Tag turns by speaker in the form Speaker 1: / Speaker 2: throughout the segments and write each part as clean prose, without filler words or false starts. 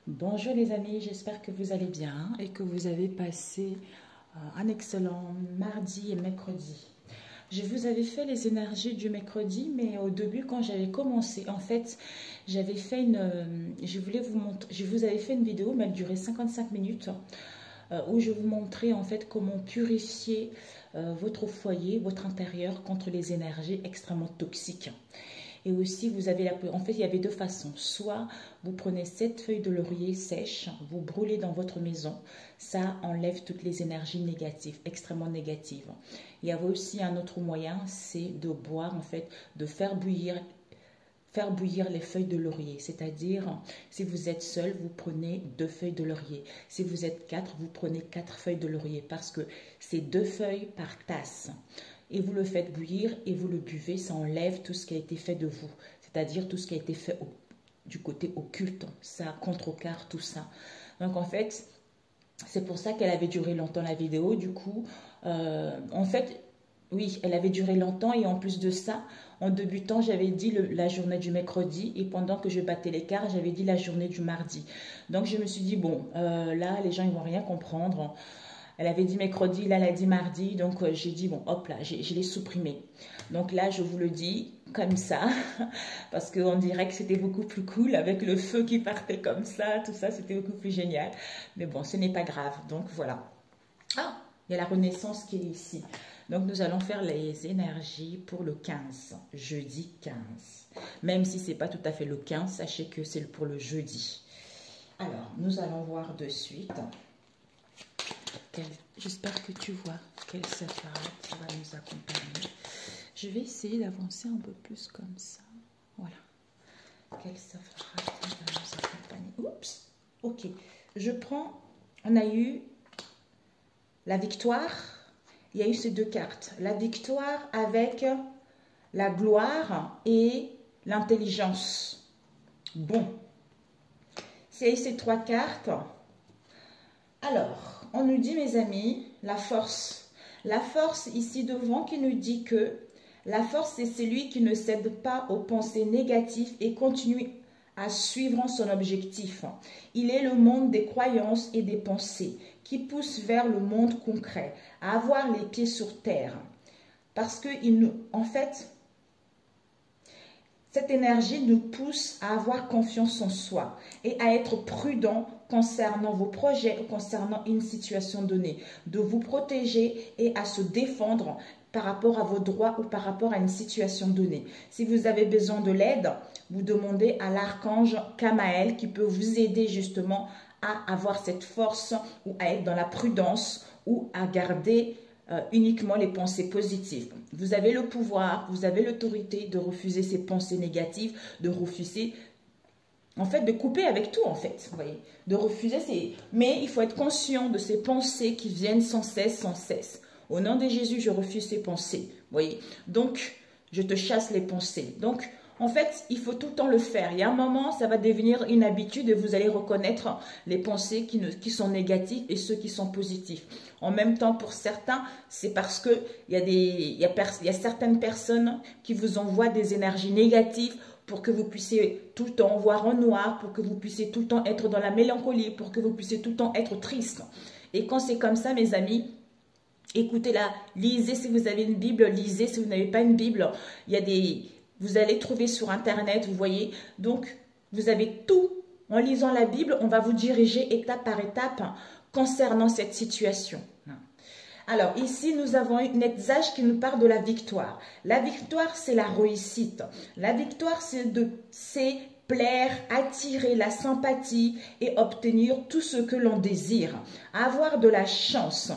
Speaker 1: Bonjour les amis, j'espère que vous allez bien et que vous avez passé un excellent mardi et mercredi. Je vous avais fait les énergies du mercredi, mais au début quand j'avais commencé, en fait, j'avais fait je vous avais fait une vidéo, mais elle durait 55 minutes, où je vous montrais en fait comment purifier votre foyer, votre intérieur contre les énergies extrêmement toxiques. Et aussi, en fait, il y avait deux façons. Soit vous prenez 7 feuilles de laurier sèches, vous brûlez dans votre maison. Ça enlève toutes les énergies négatives, extrêmement négatives. Il y avait aussi un autre moyen, c'est de boire, en fait, de faire bouillir les feuilles de laurier. C'est-à-dire, si vous êtes seul, vous prenez 2 feuilles de laurier. Si vous êtes 4, vous prenez 4 feuilles de laurier parce que c'est 2 feuilles par tasse. Et vous le faites bouillir et vous le buvez, ça enlève tout ce qui a été fait de vous, c'est-à-dire tout ce qui a été fait du côté occulte, ça contrecarre tout ça. Donc en fait, c'est pour ça qu'elle avait duré longtemps la vidéo, du coup, en fait, oui, elle avait duré longtemps et en plus de ça, en débutant, j'avais dit la journée du mercredi et pendant que je battais les cartes, j'avais dit la journée du mardi. Donc je me suis dit, bon, là, les gens, ils vont rien comprendre. Elle avait dit mercredi, là, elle a dit mardi. Donc, j'ai dit, bon, hop là, je l'ai supprimé. Donc là, je vous le dis comme ça. Parce qu'on dirait que c'était beaucoup plus cool avec le feu qui partait comme ça. Tout ça, c'était beaucoup plus génial. Mais bon, ce n'est pas grave. Donc, voilà. Ah, il y a la Renaissance qui est ici. Donc, nous allons faire les énergies pour le 15. Jeudi 15. Même si ce n'est pas tout à fait le 15, sachez que c'est pour le jeudi. Alors, nous allons voir de suite. J'espère que tu vois quelle séparate qui va nous accompagner. Je vais essayer d'avancer un peu plus comme ça. Voilà. Quelle séparate qui va nous accompagner. Oups. Ok. Je prends. On a eu la victoire. Il y a eu ces deux cartes. La victoire avec la gloire et l'intelligence. Bon. C'est ces 3 cartes. Alors. On nous dit, mes amis, la force. La force ici devant qui nous dit que la force, c'est celui qui ne cède pas aux pensées négatives et continue à suivre son objectif. Il est le monde des croyances et des pensées qui pousse vers le monde concret, à avoir les pieds sur terre. Parce que, en fait, cette énergie nous pousse à avoir confiance en soi et à être prudent concernant vos projets ou concernant une situation donnée, de vous protéger et à se défendre par rapport à vos droits ou par rapport à une situation donnée. Si vous avez besoin de l'aide, vous demandez à l'archange Kamaël qui peut vous aider justement à avoir cette force ou à être dans la prudence ou à garder uniquement les pensées positives. Vous avez le pouvoir, vous avez l'autorité de refuser ces pensées négatives, de refuser, en fait, de couper avec tout, en fait, vous voyez, de refuser ces... Mais il faut être conscient de ces pensées qui viennent sans cesse, sans cesse. Au nom de Jésus, je refuse ces pensées, vous voyez. Donc, je te chasse les pensées. Donc, en fait, il faut tout le temps le faire. Il y a un moment, ça va devenir une habitude et vous allez reconnaître les pensées qui sont négatives et ceux qui sont positifs. En même temps, pour certains, c'est parce qu'il y a certaines personnes qui vous envoient des énergies négatives pour que vous puissiez tout le temps voir en noir, pour que vous puissiez tout le temps être dans la mélancolie, pour que vous puissiez tout le temps être triste. Et quand c'est comme ça, mes amis, écoutez-la, lisez si vous avez une Bible, lisez si vous n'avez pas une Bible. Vous allez trouver sur Internet, vous voyez. Donc, vous avez tout. En lisant la Bible, on va vous diriger étape par étape concernant cette situation. Alors, ici, nous avons une exage qui nous parle de la victoire. La victoire, c'est la réussite. La victoire, c'est plaire, attirer la sympathie et obtenir tout ce que l'on désire. Avoir de la chance.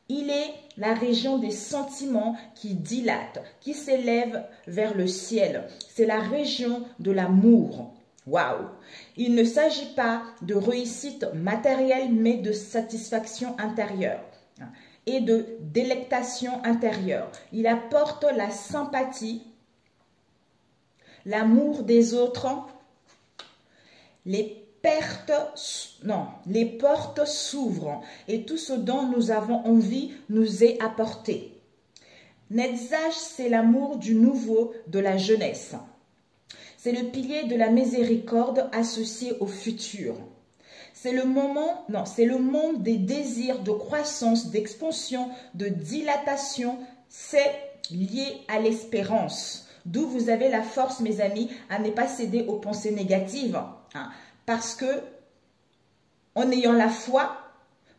Speaker 1: Il est la région des sentiments qui dilate, qui s'élève vers le ciel. C'est la région de l'amour. Waouh! Il ne s'agit pas de réussite matérielle, mais de satisfaction intérieure et de délectation intérieure. Il apporte la sympathie, l'amour des autres, les portes s'ouvrent et tout ce dont nous avons envie nous est apporté. Netzach, c'est l'amour du nouveau, de la jeunesse. C'est le pilier de la miséricorde associé au futur. C'est le moment, non, c'est le monde des désirs de croissance, d'expansion, de dilatation. C'est lié à l'espérance. D'où vous avez la force, mes amis, à ne pas céder aux pensées négatives. Hein, parce que, en ayant la foi,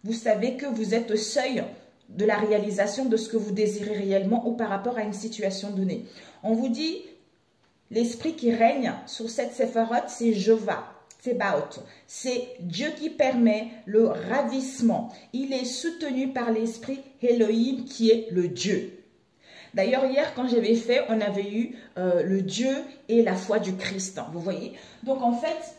Speaker 1: vous savez que vous êtes au seuil de la réalisation de ce que vous désirez réellement ou par rapport à une situation donnée. On vous dit, l'esprit qui règne sur cette Séphiroth, c'est Jéhovah. C'est Dieu qui permet le ravissement. Il est soutenu par l'esprit Elohim qui est le Dieu. D'ailleurs, hier, quand j'avais fait, on avait eu le Dieu et la foi du Christ. Vous voyez? Donc, en fait,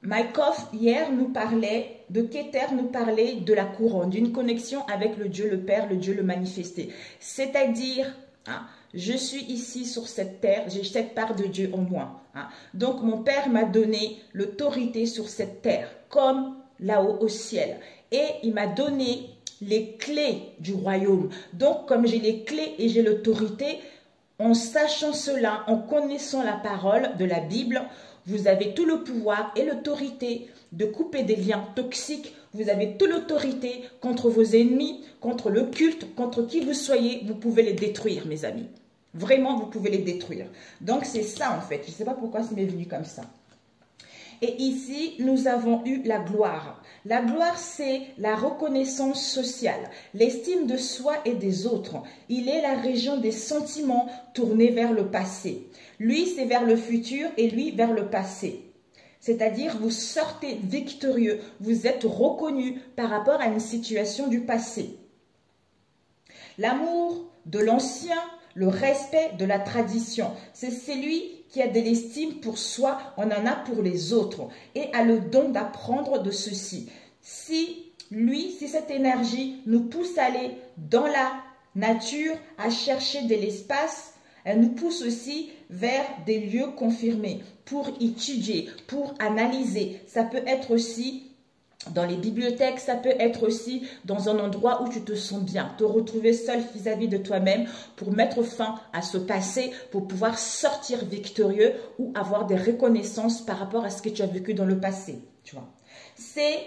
Speaker 1: Mykoff, hier, nous parlait, de Keter nous parlait de la couronne, d'une connexion avec le Dieu le Père, le Dieu le manifesté. C'est-à-dire, hein, je suis ici sur cette terre, j'ai cette part de Dieu en moi. Hein. Donc, mon Père m'a donné l'autorité sur cette terre, comme là-haut au ciel. Et il m'a donné les clés du royaume. Donc, comme j'ai les clés et j'ai l'autorité, en sachant cela, en connaissant la parole de la Bible, vous avez tout le pouvoir et l'autorité de couper des liens toxiques. Vous avez toute l'autorité contre vos ennemis, contre le culte, contre qui vous soyez. Vous pouvez les détruire, mes amis. Vraiment, vous pouvez les détruire. Donc, c'est ça, en fait. Je ne sais pas pourquoi ça m'est venu comme ça. Et ici, nous avons eu la gloire. La gloire, c'est la reconnaissance sociale, l'estime de soi et des autres. Il est la région des sentiments tournés vers le passé. Lui, c'est vers le futur et lui, vers le passé. C'est-à-dire, vous sortez victorieux, vous êtes reconnu par rapport à une situation du passé. L'amour de l'ancien, le respect de la tradition, c'est celui qui a de l'estime pour soi, on en a pour les autres et a le don d'apprendre de ceci. Si cette énergie nous pousse à aller dans la nature, à chercher de l'espace, elle nous pousse aussi vers des lieux confirmés pour étudier, pour analyser. Ça peut être aussi dans les bibliothèques, ça peut être aussi dans un endroit où tu te sens bien, te retrouver seul vis-à-vis de toi-même pour mettre fin à ce passé, pour pouvoir sortir victorieux ou avoir des reconnaissances par rapport à ce que tu as vécu dans le passé. Tu vois. C'est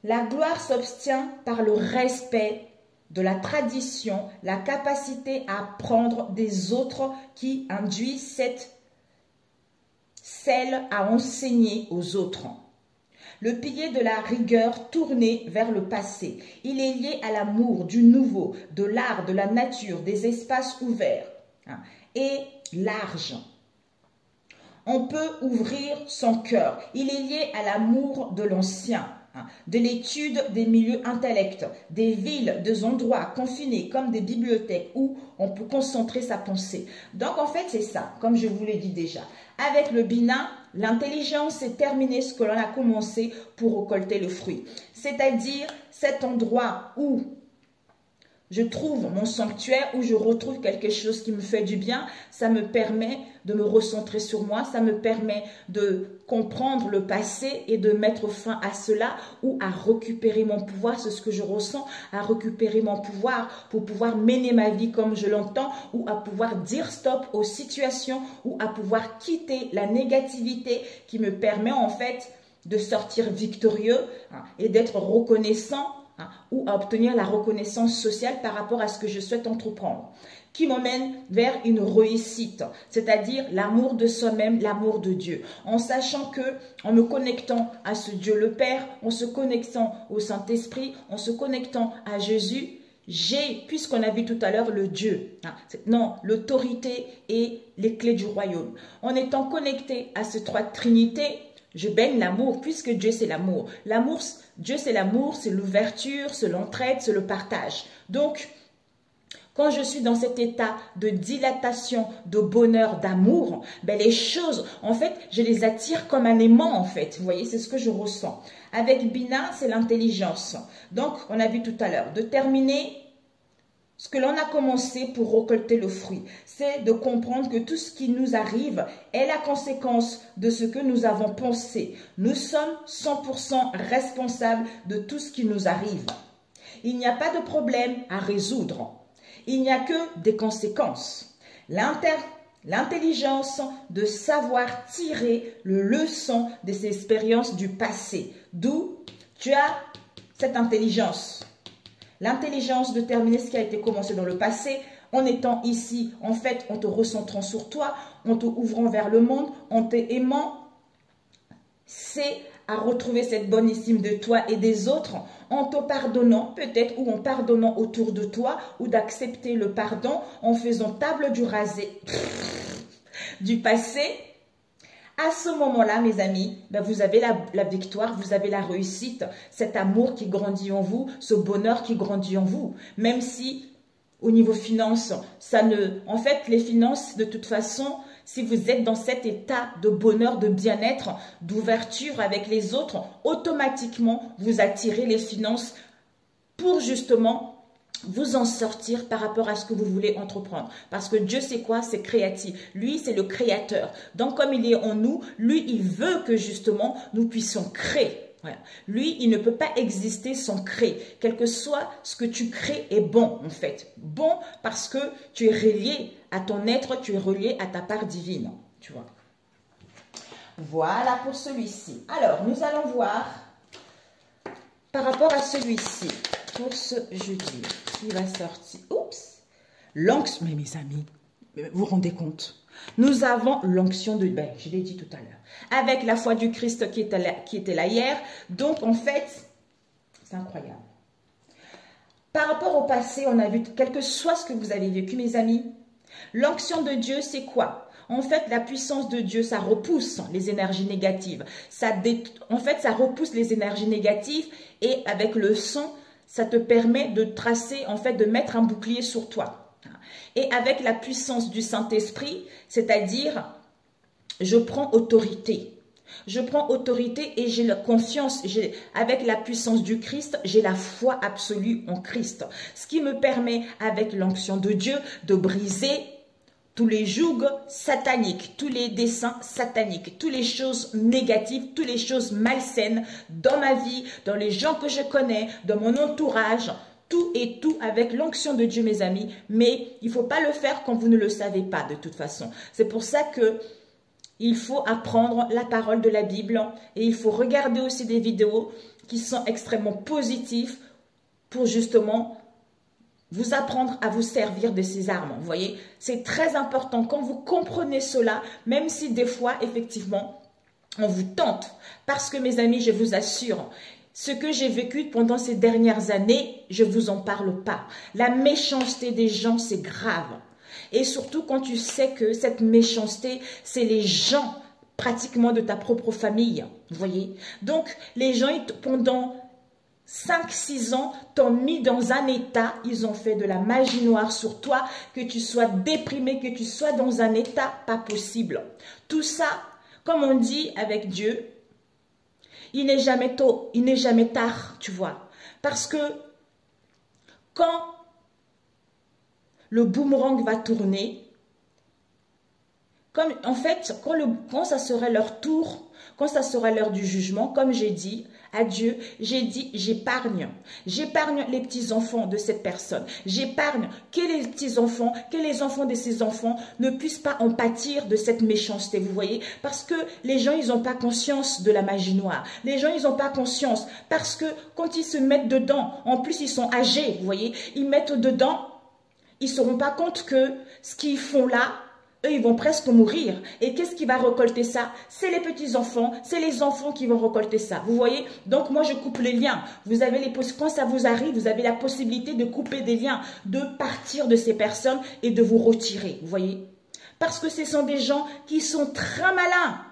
Speaker 1: la gloire s'obtient par le respect de la tradition, la capacité à apprendre des autres qui induit celle à enseigner aux autres. Le pilier de la rigueur tourné vers le passé. Il est lié à l'amour du nouveau, de l'art, de la nature, des espaces ouverts et larges. On peut ouvrir son cœur. Il est lié à l'amour de l'ancien, de l'étude des milieux intellects, des villes, des endroits confinés comme des bibliothèques où on peut concentrer sa pensée. Donc en fait c'est ça, comme je vous l'ai dit déjà. Avec le Bina, l'intelligence c'est terminer ce que l'on a commencé pour récolter le fruit. C'est-à-dire cet endroit où je trouve mon sanctuaire, où je retrouve quelque chose qui me fait du bien, ça me permet de me recentrer sur moi, ça me permet de comprendre le passé et de mettre fin à cela ou à récupérer mon pouvoir, c'est ce que je ressens, à récupérer mon pouvoir pour pouvoir mener ma vie comme je l'entends ou à pouvoir dire stop aux situations ou à pouvoir quitter la négativité qui me permet en fait de sortir victorieux et d'être reconnaissant ou à obtenir la reconnaissance sociale par rapport à ce que je souhaite entreprendre, qui m'emmène vers une réussite, c'est-à-dire l'amour de soi-même, l'amour de Dieu, en sachant que, en me connectant à ce Dieu le Père, en se connectant au Saint-Esprit, en se connectant à Jésus, j'ai, puisqu'on a vu tout à l'heure le Dieu, non, l'autorité et les clés du royaume. En étant connecté à ces trois trinités, je baigne l'amour, puisque Dieu c'est l'amour. L'amour, Dieu c'est l'amour, c'est l'ouverture, c'est l'entraide, c'est le partage. Donc, quand je suis dans cet état de dilatation, de bonheur, d'amour, ben les choses, en fait, je les attire comme un aimant, en fait. Vous voyez, c'est ce que je ressens. Avec Bina, c'est l'intelligence. Donc, on a vu tout à l'heure, de terminer ce que l'on a commencé pour récolter le fruit, c'est de comprendre que tout ce qui nous arrive est la conséquence de ce que nous avons pensé. Nous sommes 100% responsables de tout ce qui nous arrive. Il n'y a pas de problème à résoudre. Il n'y a que des conséquences. L'intelligence de savoir tirer le leçon de ces expériences du passé. D'où tu as cette intelligence. L'intelligence de terminer ce qui a été commencé dans le passé, en étant ici, en fait, en te recentrant sur toi, en te ouvrant vers le monde, en t'aimant, c'est à retrouver cette bonne estime de toi et des autres, en te pardonnant peut-être, ou en pardonnant autour de toi, ou d'accepter le pardon, en faisant table du rasé du passé. À ce moment-là, mes amis, ben vous avez la victoire, vous avez la réussite, cet amour qui grandit en vous, ce bonheur qui grandit en vous. Même si, au niveau finance, en fait, les finances, de toute façon, si vous êtes dans cet état de bonheur, de bien-être, d'ouverture avec les autres, automatiquement, vous attirez les finances pour justement vous en sortir par rapport à ce que vous voulez entreprendre. Parce que Dieu, c'est quoi? C'est créatif. Lui, c'est le créateur. Donc, comme il est en nous, lui, il veut que justement, nous puissions créer. Voilà. Lui, il ne peut pas exister sans créer. Quel que soit ce que tu crées est bon, en fait. Bon parce que tu es relié à ton être, tu es relié à ta part divine. Tu vois. Voilà pour celui-ci. Alors, nous allons voir par rapport à celui-ci, pour ce jeudi, qui va sortir. Oups! L'onction, mais mes amis, vous vous rendez compte? Nous avons l'onction de... Ben, je l'ai dit tout à l'heure. Avec la foi du Christ qui était là hier. Donc, en fait, c'est incroyable. Par rapport au passé, on a vu, quel que soit ce que vous avez vécu, mes amis, l'onction de Dieu, c'est quoi? En fait, la puissance de Dieu, ça repousse les énergies négatives. En fait, ça repousse les énergies négatives et avec le sang, ça te permet de tracer, en fait, de mettre un bouclier sur toi. Et avec la puissance du Saint-Esprit, c'est-à-dire, je prends autorité. Je prends autorité et j'ai la confiance, avec la puissance du Christ, j'ai la foi absolue en Christ. Ce qui me permet, avec l'onction de Dieu, de briser tous les jougs sataniques, tous les desseins sataniques, toutes les choses négatives, toutes les choses malsaines dans ma vie, dans les gens que je connais, dans mon entourage, tout et tout avec l'onction de Dieu, mes amis. Mais il ne faut pas le faire quand vous ne le savez pas, de toute façon. C'est pour ça que il faut apprendre la parole de la Bible et il faut regarder aussi des vidéos qui sont extrêmement positives pour justement vous apprendre à vous servir de ces armes. Vous voyez, c'est très important quand vous comprenez cela, même si des fois, effectivement, on vous tente. Parce que, mes amis, je vous assure, ce que j'ai vécu pendant ces dernières années, je ne vous en parle pas. La méchanceté des gens, c'est grave. Et surtout quand tu sais que cette méchanceté, c'est les gens pratiquement de ta propre famille. Vous voyez? Donc, les gens, pendant 5-6 ans, t'ont mis dans un état, ils ont fait de la magie noire sur toi, que tu sois déprimé, que tu sois dans un état pas possible. Tout ça, comme on dit avec Dieu, il n'est jamais tôt, il n'est jamais tard, tu vois. Parce que quand le boomerang va tourner, comme en fait, quand ça serait leur tour, quand ça sera l'heure du jugement, comme j'ai dit à Dieu, j'ai dit, j'épargne. J'épargne les petits-enfants de cette personne. J'épargne que les petits-enfants, que les enfants de ces enfants ne puissent pas en pâtir de cette méchanceté, vous voyez. Parce que les gens, ils n'ont pas conscience de la magie noire. Les gens, ils n'ont pas conscience. Parce que quand ils se mettent dedans, en plus, ils sont âgés, vous voyez. Ils mettent dedans, ils ne se rendent pas compte que ce qu'ils font là, eux, ils vont presque mourir. Et qu'est-ce qui va récolter ça? C'est les petits-enfants, c'est les enfants qui vont récolter ça. Vous voyez? Donc, moi, je coupe les liens. Vous avez quand ça vous arrive, vous avez la possibilité de couper des liens, de partir de ces personnes et de vous retirer. Vous voyez? Parce que ce sont des gens qui sont très malins.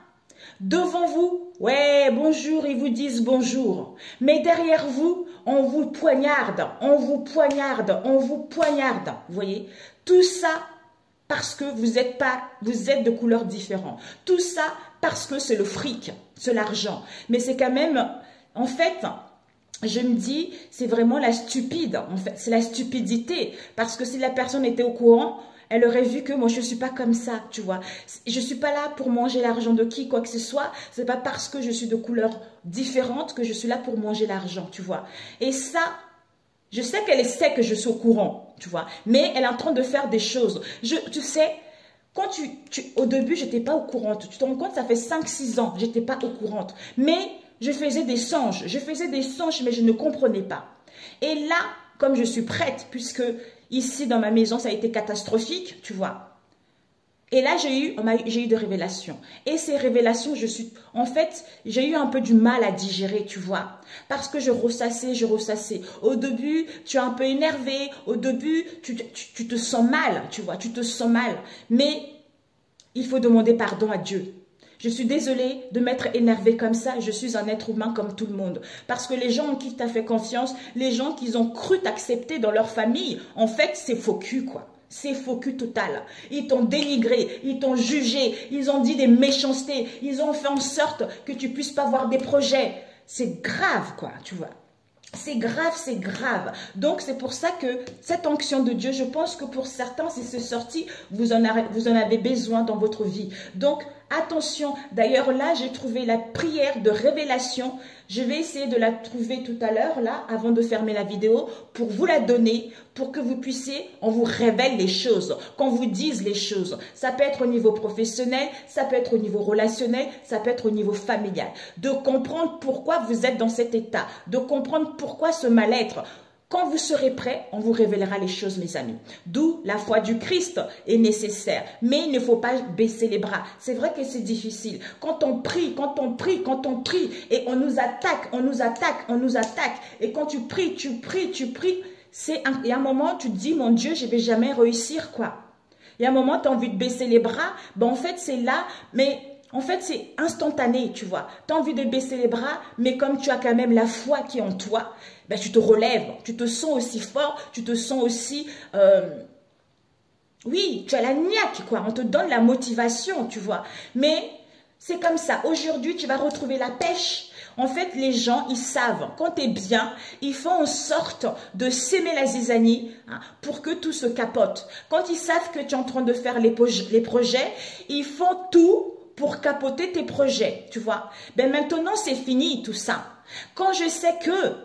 Speaker 1: Devant vous, ouais, bonjour, ils vous disent bonjour. Mais derrière vous, on vous poignarde, on vous poignarde, on vous poignarde. Vous voyez? Tout ça parce que vous êtes de couleurs différentes. Tout ça parce que c'est le fric, c'est l'argent. Mais c'est quand même, en fait, je me dis, c'est vraiment la stupide. En fait, c'est la stupidité. Parce que si la personne était au courant, elle aurait vu que moi, je ne suis pas comme ça, tu vois. Je ne suis pas là pour manger l'argent de qui, quoi que ce soit. Ce n'est pas parce que je suis de couleurs différentes que je suis là pour manger l'argent, tu vois. Et ça, je sais qu'elle sait que je suis au courant, tu vois. Mais elle est en train de faire des choses. Tu sais, Quand au début, je n'étais pas au courant. Tu te rends compte, ça fait 5-6 ans, je n'étais pas au courant. Mais je faisais des songes. Je faisais des songes, mais je ne comprenais pas. Et là, comme je suis prête, puisque ici, dans ma maison, ça a été catastrophique, tu vois. Et là, j'ai eu des révélations. Et ces révélations, en fait, j'ai eu un peu du mal à digérer, tu vois. Parce que je ressassais. Au début, tu es un peu énervé. Au début, tu te sens mal, tu vois. Tu te sens mal. Mais il faut demander pardon à Dieu. Je suis désolée de m'être énervée comme ça. Je suis un être humain comme tout le monde. Parce que les gens en qui tu as fait confiance, les gens qu'ils ont cru t'accepter dans leur famille, en fait, c'est faux cul, quoi. C'est faux cul total. Ils t'ont dénigré, ils t'ont jugé, ils ont dit des méchancetés, ils ont fait en sorte que tu puisses pas avoir des projets. C'est grave, quoi, tu vois. C'est grave, c'est grave. Donc, c'est pour ça que cette onction de Dieu, je pense que pour certains, si c'est sorti, vous en avez besoin dans votre vie. Donc, attention. D'ailleurs, là, j'ai trouvé la prière de révélation. Je vais essayer de la trouver tout à l'heure, là, avant de fermer la vidéo, pour vous la donner, pour que vous puissiez, on vous révèle les choses, qu'on vous dise les choses. Ça peut être au niveau professionnel, ça peut être au niveau relationnel, ça peut être au niveau familial. De comprendre pourquoi vous êtes dans cet état, de comprendre pourquoi ce mal-être. Quand vous serez prêts, on vous révélera les choses, mes amis. D'où la foi du Christ est nécessaire. Mais il ne faut pas baisser les bras. C'est vrai que c'est difficile. Quand on prie, et on nous attaque. Et quand tu pries, il y a un moment, tu te dis, mon Dieu, je ne vais jamais réussir, quoi. Il y a un moment, tu as envie de baisser les bras. Ben, en fait, c'est là, mais en fait, c'est instantané, tu vois. Tu as envie de baisser les bras, mais comme tu as quand même la foi qui est en toi, ben, tu te relèves, tu te sens aussi fort, tu te sens aussi... oui, tu as la niaque, quoi. On te donne la motivation, tu vois. Mais c'est comme ça. Aujourd'hui, tu vas retrouver la pêche. En fait, les gens, ils savent, quand tu es bien, ils font en sorte de s'aimer la zizanie, hein, pour que tout se capote. Quand ils savent que tu es en train de faire les projets, ils font tout pour capoter tes projets, tu vois. Ben maintenant, c'est fini tout ça. Quand je sais que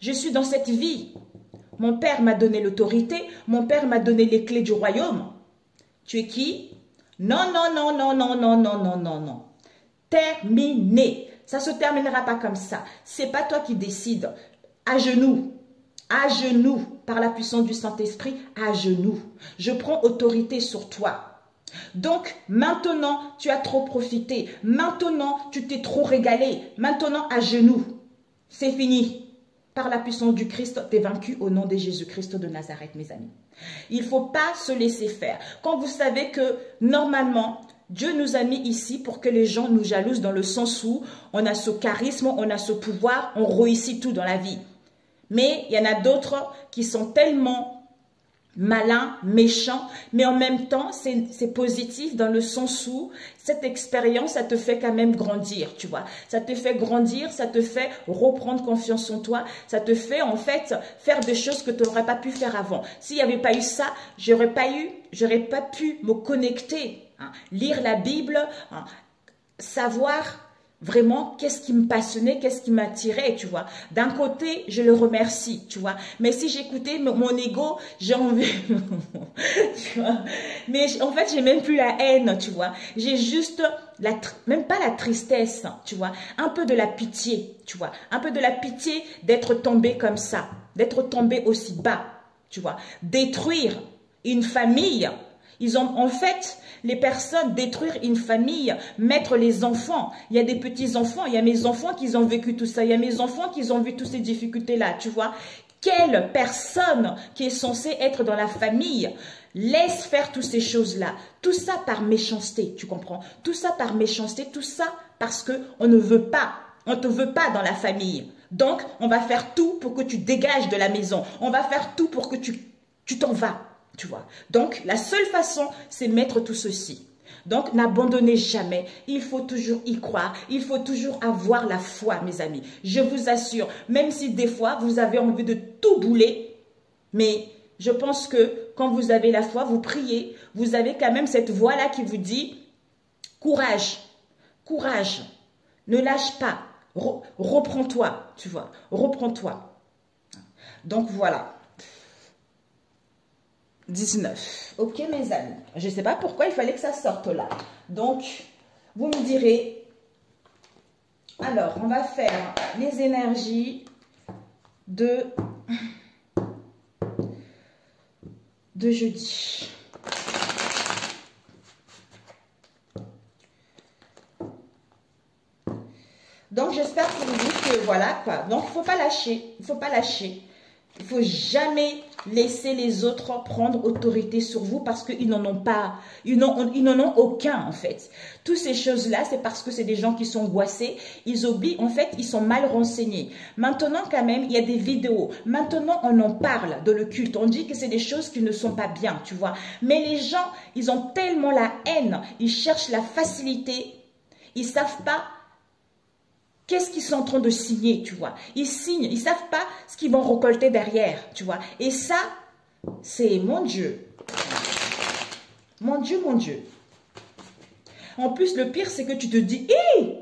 Speaker 1: je suis dans cette vie, mon père m'a donné l'autorité, mon père m'a donné les clés du royaume. Tu es qui? Non, non, non, non, non, non, non, non, non, non. Terminé. Ça ne se terminera pas comme ça. C'est pas toi qui décides. À genoux, par la puissance du Saint-Esprit, à genoux. Je prends autorité sur toi. Donc, maintenant, tu as trop profité. Maintenant, tu t'es trop régalé. Maintenant, à genoux. C'est fini. Par la puissance du Christ, tu es vaincu au nom de Jésus-Christ de Nazareth, mes amis. Il ne faut pas se laisser faire. Quand vous savez que, normalement, Dieu nous a mis ici pour que les gens nous jalousent dans le sens où on a ce charisme, on a ce pouvoir, on réussit tout dans la vie. Mais il y en a d'autres qui sont tellement malins, méchants, mais en même temps, c'est positif dans le sens où cette expérience, ça te fait quand même grandir, tu vois. Ça te fait grandir, ça te fait reprendre confiance en toi, ça te fait en fait faire des choses que tu n'aurais pas pu faire avant. S'il n'y avait pas eu ça, j'aurais pas pu me connecter, hein, lire la Bible, hein, savoir vraiment qu'est-ce qui me passionnait, qu'est-ce qui m'attirait, tu vois. D'un côté, je le remercie, tu vois. Mais si j'écoutais mon ego, j'ai envie, tu vois. Mais en fait, j'ai même plus la haine, tu vois. J'ai juste, même pas la tristesse, tu vois. Un peu de la pitié, tu vois. Un peu de la pitié d'être tombé comme ça, d'être tombé aussi bas, tu vois. Détruire une famille. Ils ont, en fait, les personnes, détruire une famille, mettre les enfants. Il y a des petits-enfants, il y a mes enfants qui ont vécu tout ça. Il y a mes enfants qui ont vu toutes ces difficultés-là, tu vois. Quelle personne qui est censée être dans la famille laisse faire toutes ces choses-là? Tout ça par méchanceté, tu comprends? Tout ça par méchanceté, tout ça parce qu'on ne veut pas, on ne te veut pas dans la famille. Donc, on va faire tout pour que tu dégages de la maison. On va faire tout pour que tu t'en vas. Tu vois. Donc, la seule façon, c'est mettre tout ceci. Donc, n'abandonnez jamais. Il faut toujours y croire. Il faut toujours avoir la foi, mes amis. Je vous assure, même si des fois, vous avez envie de tout bouler, mais je pense que quand vous avez la foi, vous priez, vous avez quand même cette voix-là qui vous dit, courage, courage, ne lâche pas, reprends-toi, tu vois, reprends-toi. Donc, voilà. 19. Ok, mes amis. Je ne sais pas pourquoi il fallait que ça sorte là. Donc, vous me direz. Alors, on va faire les énergies de jeudi. Donc, j'espère pour vous que voilà quoi. Donc, il ne faut pas lâcher. Il ne faut pas lâcher. Il ne faut jamais laisser les autres prendre autorité sur vous parce qu'ils n'en ont pas. Ils n'en ont aucun en fait. Toutes ces choses-là, c'est parce que c'est des gens qui sont angoissés. Ils oublient, en fait, ils sont mal renseignés. Maintenant, quand même, il y a des vidéos. Maintenant, on en parle de le culte. On dit que c'est des choses qui ne sont pas bien, tu vois. Mais les gens, ils ont tellement la haine. Ils cherchent la facilité. Ils ne savent pas qu'est-ce qu'ils sont en train de signer, tu vois. Ils signent, ils ne savent pas ce qu'ils vont récolter derrière, tu vois. Et ça, c'est mon Dieu. Mon Dieu, mon Dieu. En plus, le pire, c'est que tu te dis, hé,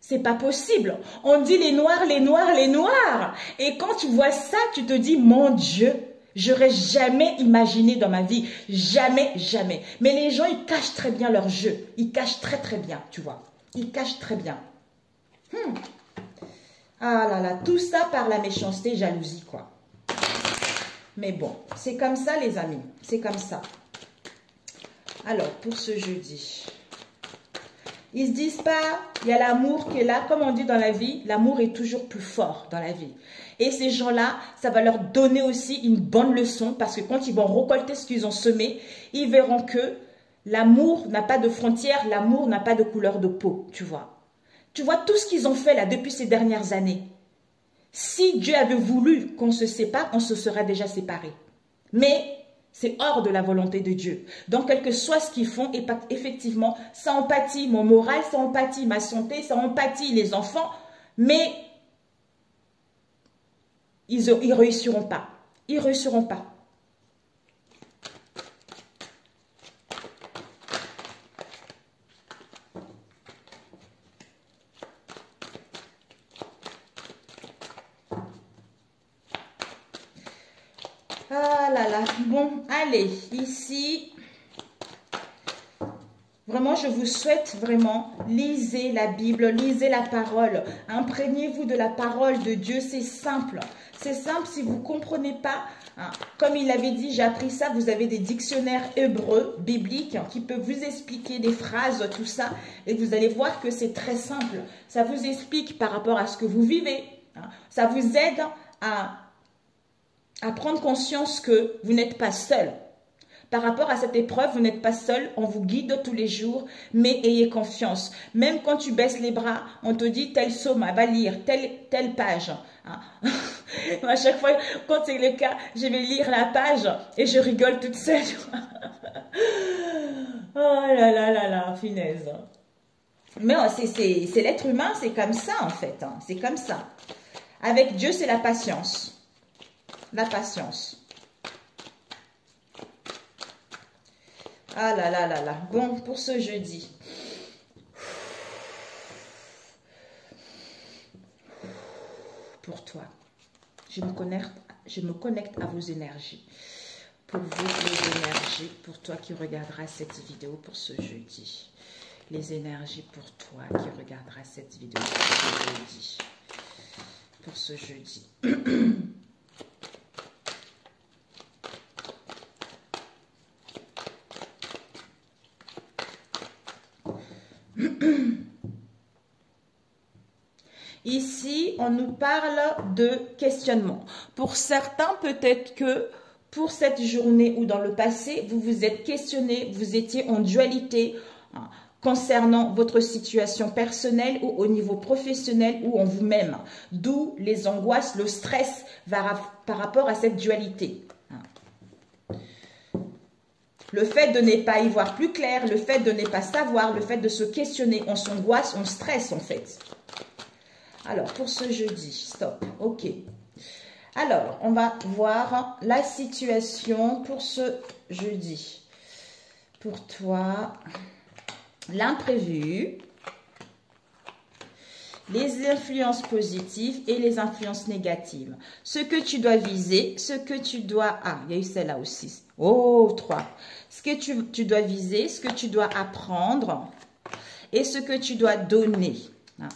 Speaker 1: c'est pas possible. On dit les noirs, les noirs, les noirs. Et quand tu vois ça, tu te dis, mon Dieu, j'aurais jamais imaginé dans ma vie. Jamais, jamais. Mais les gens, ils cachent très bien leur jeu. Ils cachent très, très bien, tu vois. Ils cachent très bien. Ah là là, tout ça par la méchanceté, jalousie, quoi. Mais bon, c'est comme ça, les amis. C'est comme ça. Alors, pour ce jeudi, ils se disent pas, il y a l'amour qui est là. Comme on dit dans la vie, l'amour est toujours plus fort dans la vie. Et ces gens-là, ça va leur donner aussi une bonne leçon parce que quand ils vont récolter ce qu'ils ont semé, ils verront que l'amour n'a pas de frontières, l'amour n'a pas de couleur de peau, tu vois. Tu vois tout ce qu'ils ont fait là depuis ces dernières années. Si Dieu avait voulu qu'on se sépare, on se serait déjà séparés. Mais c'est hors de la volonté de Dieu. Donc, quel que soit ce qu'ils font, effectivement, ça empathie mon moral, ça empathie ma santé, ça empathie les enfants, mais ils ne réussiront pas. Ils ne réussiront pas. Ah là là, bon, allez, ici, vraiment, je vous souhaite vraiment, lisez la Bible, lisez la parole, imprégnez-vous de la parole de Dieu, c'est simple si vous ne comprenez pas, hein, comme il avait dit, j'ai appris ça, vous avez des dictionnaires hébreux, bibliques, hein, qui peuvent vous expliquer des phrases, tout ça, et vous allez voir que c'est très simple, ça vous explique par rapport à ce que vous vivez, hein, ça vous aide à prendre conscience que vous n'êtes pas seul. Par rapport à cette épreuve, vous n'êtes pas seul, on vous guide tous les jours, mais ayez confiance. Même quand tu baisses les bras, on te dit tel psaume, va lire telle page. Hein. À chaque fois, quand c'est le cas, je vais lire la page et je rigole toute seule. Oh là là là là, finesse. Mais c'est l'être humain, c'est comme ça en fait. Hein. C'est comme ça. Avec Dieu, c'est la patience. La patience. Ah là là là là. Bon, pour ce jeudi. Pour toi. Je me connecte à vos énergies. Pour vous, les énergies. Pour toi qui regarderas cette vidéo pour ce jeudi. Les énergies pour toi qui regarderas cette vidéo pour ce jeudi. Ici, on nous parle de questionnement. Pour certains, peut-être que pour cette journée ou dans le passé, vous vous êtes questionné, vous étiez en dualité hein, concernant votre situation personnelle ou au niveau professionnel ou en vous-même. D'où les angoisses, le stress par rapport à cette dualité. Le fait de ne pas y voir plus clair, le fait de ne pas savoir, le fait de se questionner, on s'angoisse, on stresse en fait. Alors, pour ce jeudi, stop, ok. Alors, on va voir la situation pour ce jeudi. Pour toi, l'imprévu. les influences positives et les influences négatives. Ce que tu dois viser, ce que tu dois... Ah, il y a eu celle-là aussi. Oh, 3. Ce que tu dois viser, ce que tu dois apprendre et ce que tu dois donner. Ah.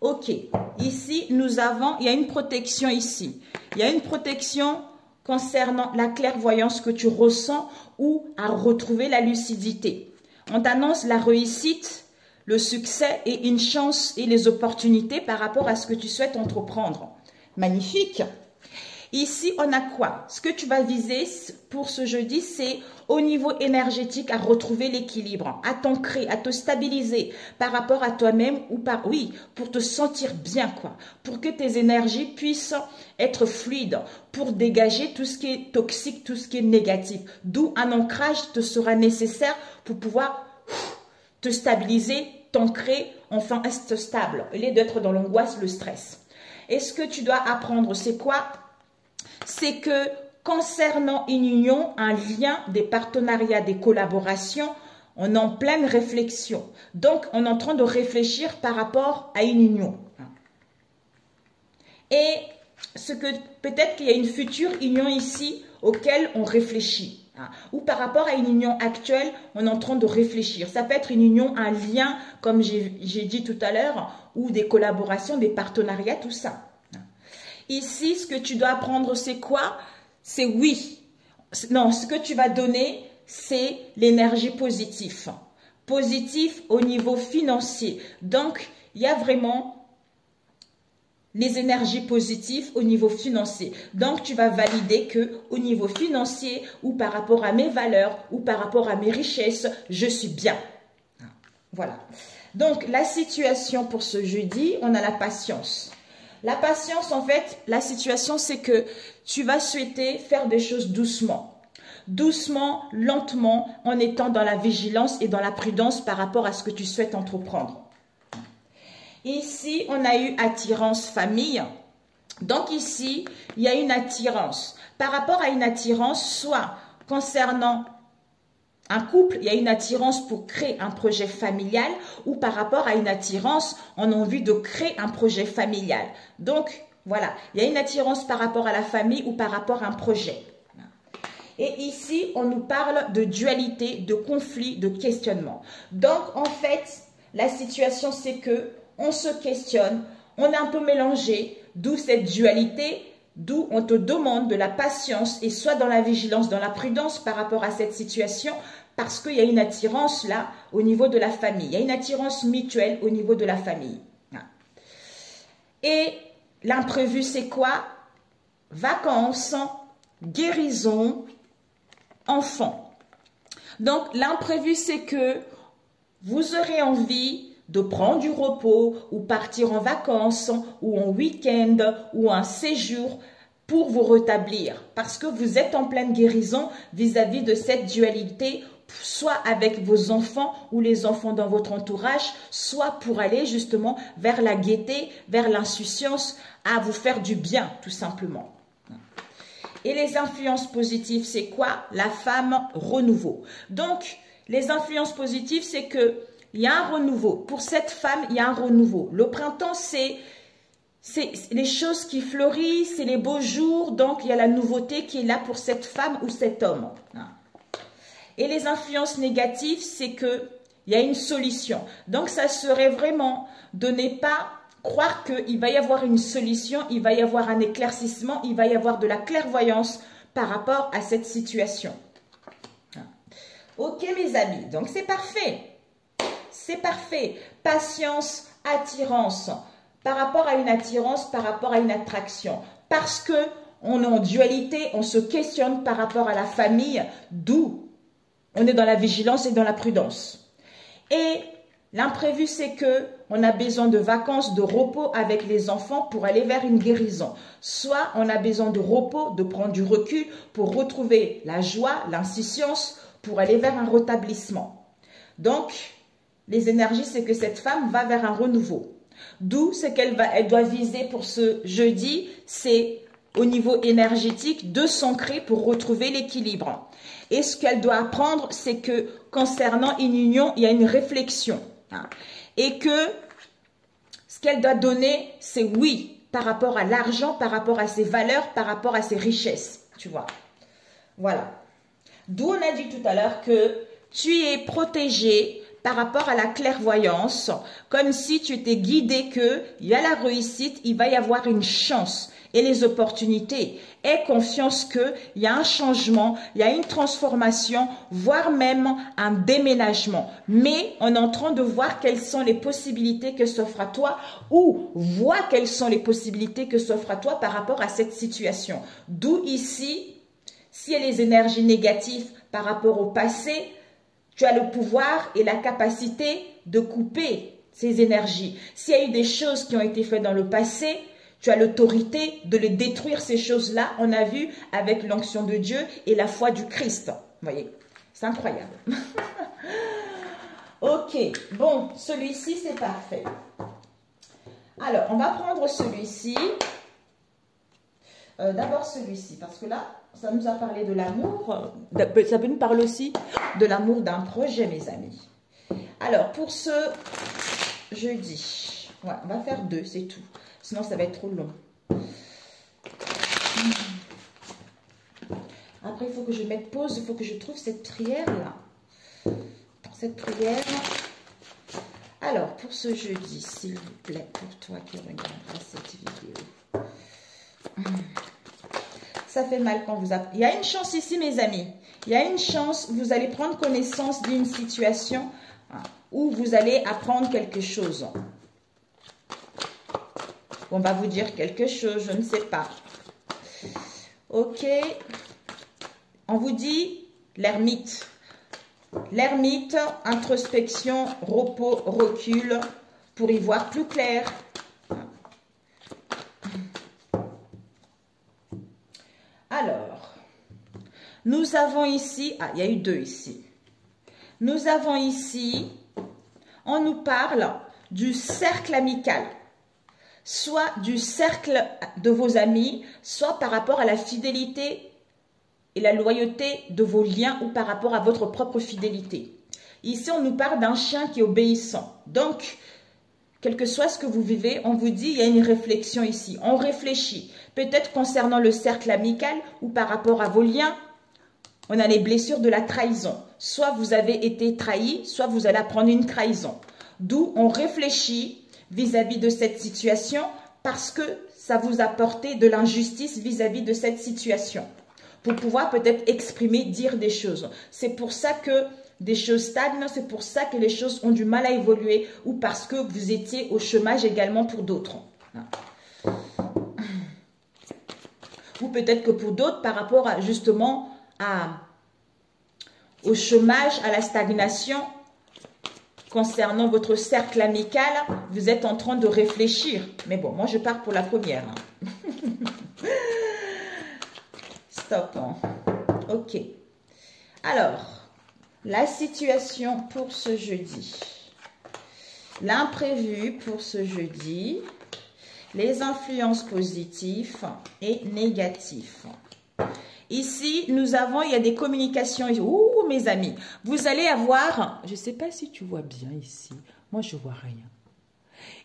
Speaker 1: Ok, ici, nous avons... Il y a une protection ici. Il y a une protection concernant la clairvoyance que tu ressens ou à retrouver la lucidité. On t'annonce la réussite, le succès et une chance et les opportunités par rapport à ce que tu souhaites entreprendre. Magnifique. Ici, on a quoi? Ce que tu vas viser pour ce jeudi, c'est au niveau énergétique à retrouver l'équilibre, à t'ancrer, à te stabiliser par rapport à toi-même ou pour te sentir bien, quoi. Pour que tes énergies puissent être fluides, pour dégager tout ce qui est toxique, tout ce qui est négatif. D'où un ancrage te sera nécessaire pour pouvoir te stabiliser, t'ancrer, enfin être stable, au lieu d'être dans l'angoisse, le stress. Et ce que tu dois apprendre, c'est quoi? C'est que concernant une union, un lien, des partenariats, des collaborations, on est en pleine réflexion. Donc, on est en train de réfléchir par rapport à une union. Et ce que peut-être qu'il y a une future union ici auquel on réfléchit. Ou par rapport à une union actuelle, on est en train de réfléchir. Ça peut être une union, un lien, comme j'ai dit tout à l'heure, ou des collaborations, des partenariats, tout ça. Ici, ce que tu dois apprendre, c'est quoi? C'est oui. Non, ce que tu vas donner, c'est l'énergie positive. Positif au niveau financier. Donc, il y a vraiment les énergies positives au niveau financier. Donc, tu vas valider que au niveau financier ou par rapport à mes valeurs ou par rapport à mes richesses, je suis bien. Voilà. Donc, la situation pour ce jeudi, on a la patience. La patience, en fait, la situation, c'est que tu vas souhaiter faire des choses doucement. Doucement, lentement, en étant dans la vigilance et dans la prudence par rapport à ce que tu souhaites entreprendre. Ici, on a eu attirance famille. Donc ici, il y a une attirance. Par rapport à une attirance, soit concernant un couple, il y a une attirance pour créer un projet familial ou par rapport à une attirance, on a envie de créer un projet familial. Donc, voilà, il y a une attirance par rapport à la famille ou par rapport à un projet. Et ici, on nous parle de dualité, de conflit, de questionnement. Donc, en fait, la situation, c'est que on se questionne, on est un peu mélangé, d'où cette dualité, d'où on te demande de la patience et soit dans la vigilance, dans la prudence par rapport à cette situation, parce qu'il y a une attirance là au niveau de la famille. Il y a une attirance mutuelle au niveau de la famille. Et l'imprévu, c'est quoi? Vacances, guérison, enfant. Donc, l'imprévu, c'est que vous aurez envie de prendre du repos ou partir en vacances ou en week-end ou un séjour pour vous rétablir parce que vous êtes en pleine guérison vis-à-vis de cette dualité, soit avec vos enfants ou les enfants dans votre entourage, soit pour aller justement vers la gaieté, vers l'insouciance, à vous faire du bien tout simplement. Et les influences positives, c'est quoi? La femme renouveau. Donc, les influences positives, c'est que il y a un renouveau. Pour cette femme, il y a un renouveau. Le printemps, c'est les choses qui fleurissent, c'est les beaux jours. Donc, il y a la nouveauté qui est là pour cette femme ou cet homme. Et les influences négatives, c'est qu'il y a une solution. Donc, ça serait vraiment de ne pas croire qu'il va y avoir une solution, il va y avoir un éclaircissement, il va y avoir de la clairvoyance par rapport à cette situation. Ok, mes amis. Donc, c'est parfait. C'est parfait. Patience, attirance. Par rapport à une attirance, par rapport à une attraction. Parce que on est en dualité, on se questionne par rapport à la famille, d'où on est dans la vigilance et dans la prudence. Et l'imprévu, c'est que on a besoin de vacances, de repos avec les enfants pour aller vers une guérison. Soit on a besoin de repos, de prendre du recul pour retrouver la joie, l'insouciance, pour aller vers un rétablissement. Donc, les énergies, c'est que cette femme va vers un renouveau. D'où ce elle doit viser pour ce jeudi, c'est au niveau énergétique de s'ancrer pour retrouver l'équilibre. Et ce qu'elle doit apprendre, c'est que concernant une union, il y a une réflexion. Et que Ce qu'elle doit donner, c'est oui, par rapport à l'argent, par rapport à ses valeurs, par rapport à ses richesses, tu vois. Voilà. D'où on a dit tout à l'heure que tu es protégé par rapport à la clairvoyance, comme si tu étais guidé que il y a la réussite, il va y avoir une chance et les opportunités. Aie confiance qu'il y a un changement, il y a une transformation, voire même un déménagement. Mais on est en train de voir quelles sont les possibilités que s'offrent à toi ou vois quelles sont les possibilités que s'offrent à toi par rapport à cette situation. D'où ici, s'il y a les énergies négatives par rapport au passé, tu as le pouvoir et la capacité de couper ces énergies. S'il y a eu des choses qui ont été faites dans le passé, tu as l'autorité de les détruire, ces choses-là. On a vu avec l'onction de Dieu et la foi du Christ. Vous voyez, c'est incroyable. Ok, bon, celui-ci, c'est parfait. Alors, on va prendre celui-ci. D'abord celui-ci, parce que là, ça nous a parlé de l'amour. Ça peut nous parler aussi de l'amour d'un projet, mes amis. Alors, pour ce jeudi, ouais, on va faire 2, c'est tout. Sinon, ça va être trop long. Après, il faut que je mette pause. Il faut que je trouve cette prière-là. Cette prière. Alors, pour ce jeudi, s'il vous plaît, pour toi qui regarderas cette vidéo. Ça fait mal quand vous... Il y a une chance ici, mes amis. Il y a une chance, vous allez prendre connaissance d'une situation où vous allez apprendre quelque chose. On va vous dire quelque chose, je ne sais pas. Ok. On vous dit l'ermite. L'ermite, introspection, repos, recul, pour y voir plus clair. Alors, nous avons ici, il y a eu 2 ici. Nous avons ici, on nous parle du cercle amical. Soit du cercle de vos amis, soit par rapport à la fidélité et la loyauté de vos liens ou par rapport à votre propre fidélité. Ici, on nous parle d'un chien qui est obéissant. Donc, quel que soit ce que vous vivez, on vous dit, il y a une réflexion ici. On réfléchit, peut-être concernant le cercle amical ou par rapport à vos liens. On a les blessures de la trahison. Soit vous avez été trahi, soit vous allez apprendre une trahison. D'où on réfléchit vis-à-vis de cette situation parce que ça vous a apporté de l'injustice vis-à-vis de cette situation. Pour pouvoir peut-être exprimer, dire des choses. C'est pour ça que des choses stagnent, c'est pour ça que les choses ont du mal à évoluer ou parce que vous étiez au chômage également pour d'autres. Ou peut-être que pour d'autres, par rapport à, justement au chômage, à la stagnation, concernant votre cercle amical, vous êtes en train de réfléchir. Mais bon, moi je pars pour la première. Stop. Ok. Alors, la situation pour ce jeudi. L'imprévu pour ce jeudi. Les influences positives et négatives. Ici, nous avons, il y a des communications. Ouh, mes amis, vous allez avoir, je ne sais pas si tu vois bien ici, moi je ne vois rien.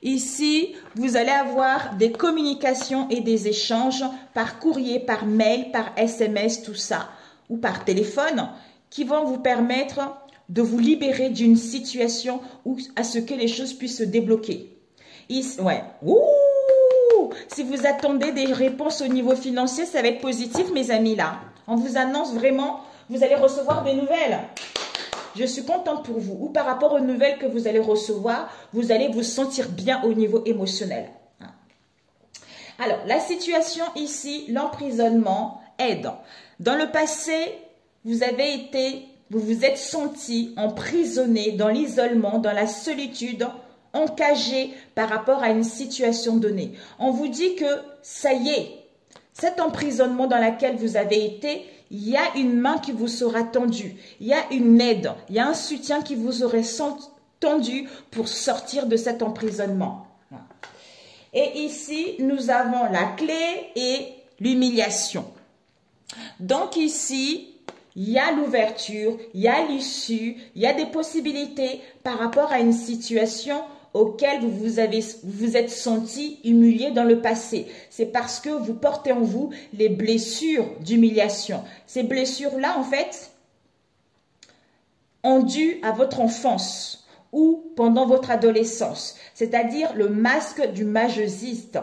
Speaker 1: Ici, vous allez avoir des communications et des échanges par courrier, par mail, par SMS, tout ça, ou par téléphone, qui vont vous permettre de vous libérer d'une situation ou à ce que les choses puissent se débloquer. Ici, ouais, ouh! Si vous attendez des réponses au niveau financier, ça va être positif, mes amis, là. On vous annonce vraiment, vous allez recevoir des nouvelles. Je suis contente pour vous. Ou par rapport aux nouvelles que vous allez recevoir, vous allez vous sentir bien au niveau émotionnel. Alors, la situation ici, l'emprisonnement aide. Dans le passé, vous vous êtes senti emprisonné dans l'isolement, dans la solitude, encagé par rapport à une situation donnée. On vous dit que ça y est, cet emprisonnement dans lequel vous avez été, il y a une main qui vous sera tendue, il y a une aide, il y a un soutien qui vous aurait tendu pour sortir de cet emprisonnement. Et ici, nous avons la clé et l'humiliation. Donc ici, il y a l'ouverture, il y a l'issue, il y a des possibilités par rapport à une situation auxquelles vous vous êtes senti humilié dans le passé. C'est parce que vous portez en vous les blessures d'humiliation. Ces blessures-là, en fait, ont dû à votre enfance ou pendant votre adolescence, c'est-à-dire le masque du majesiste.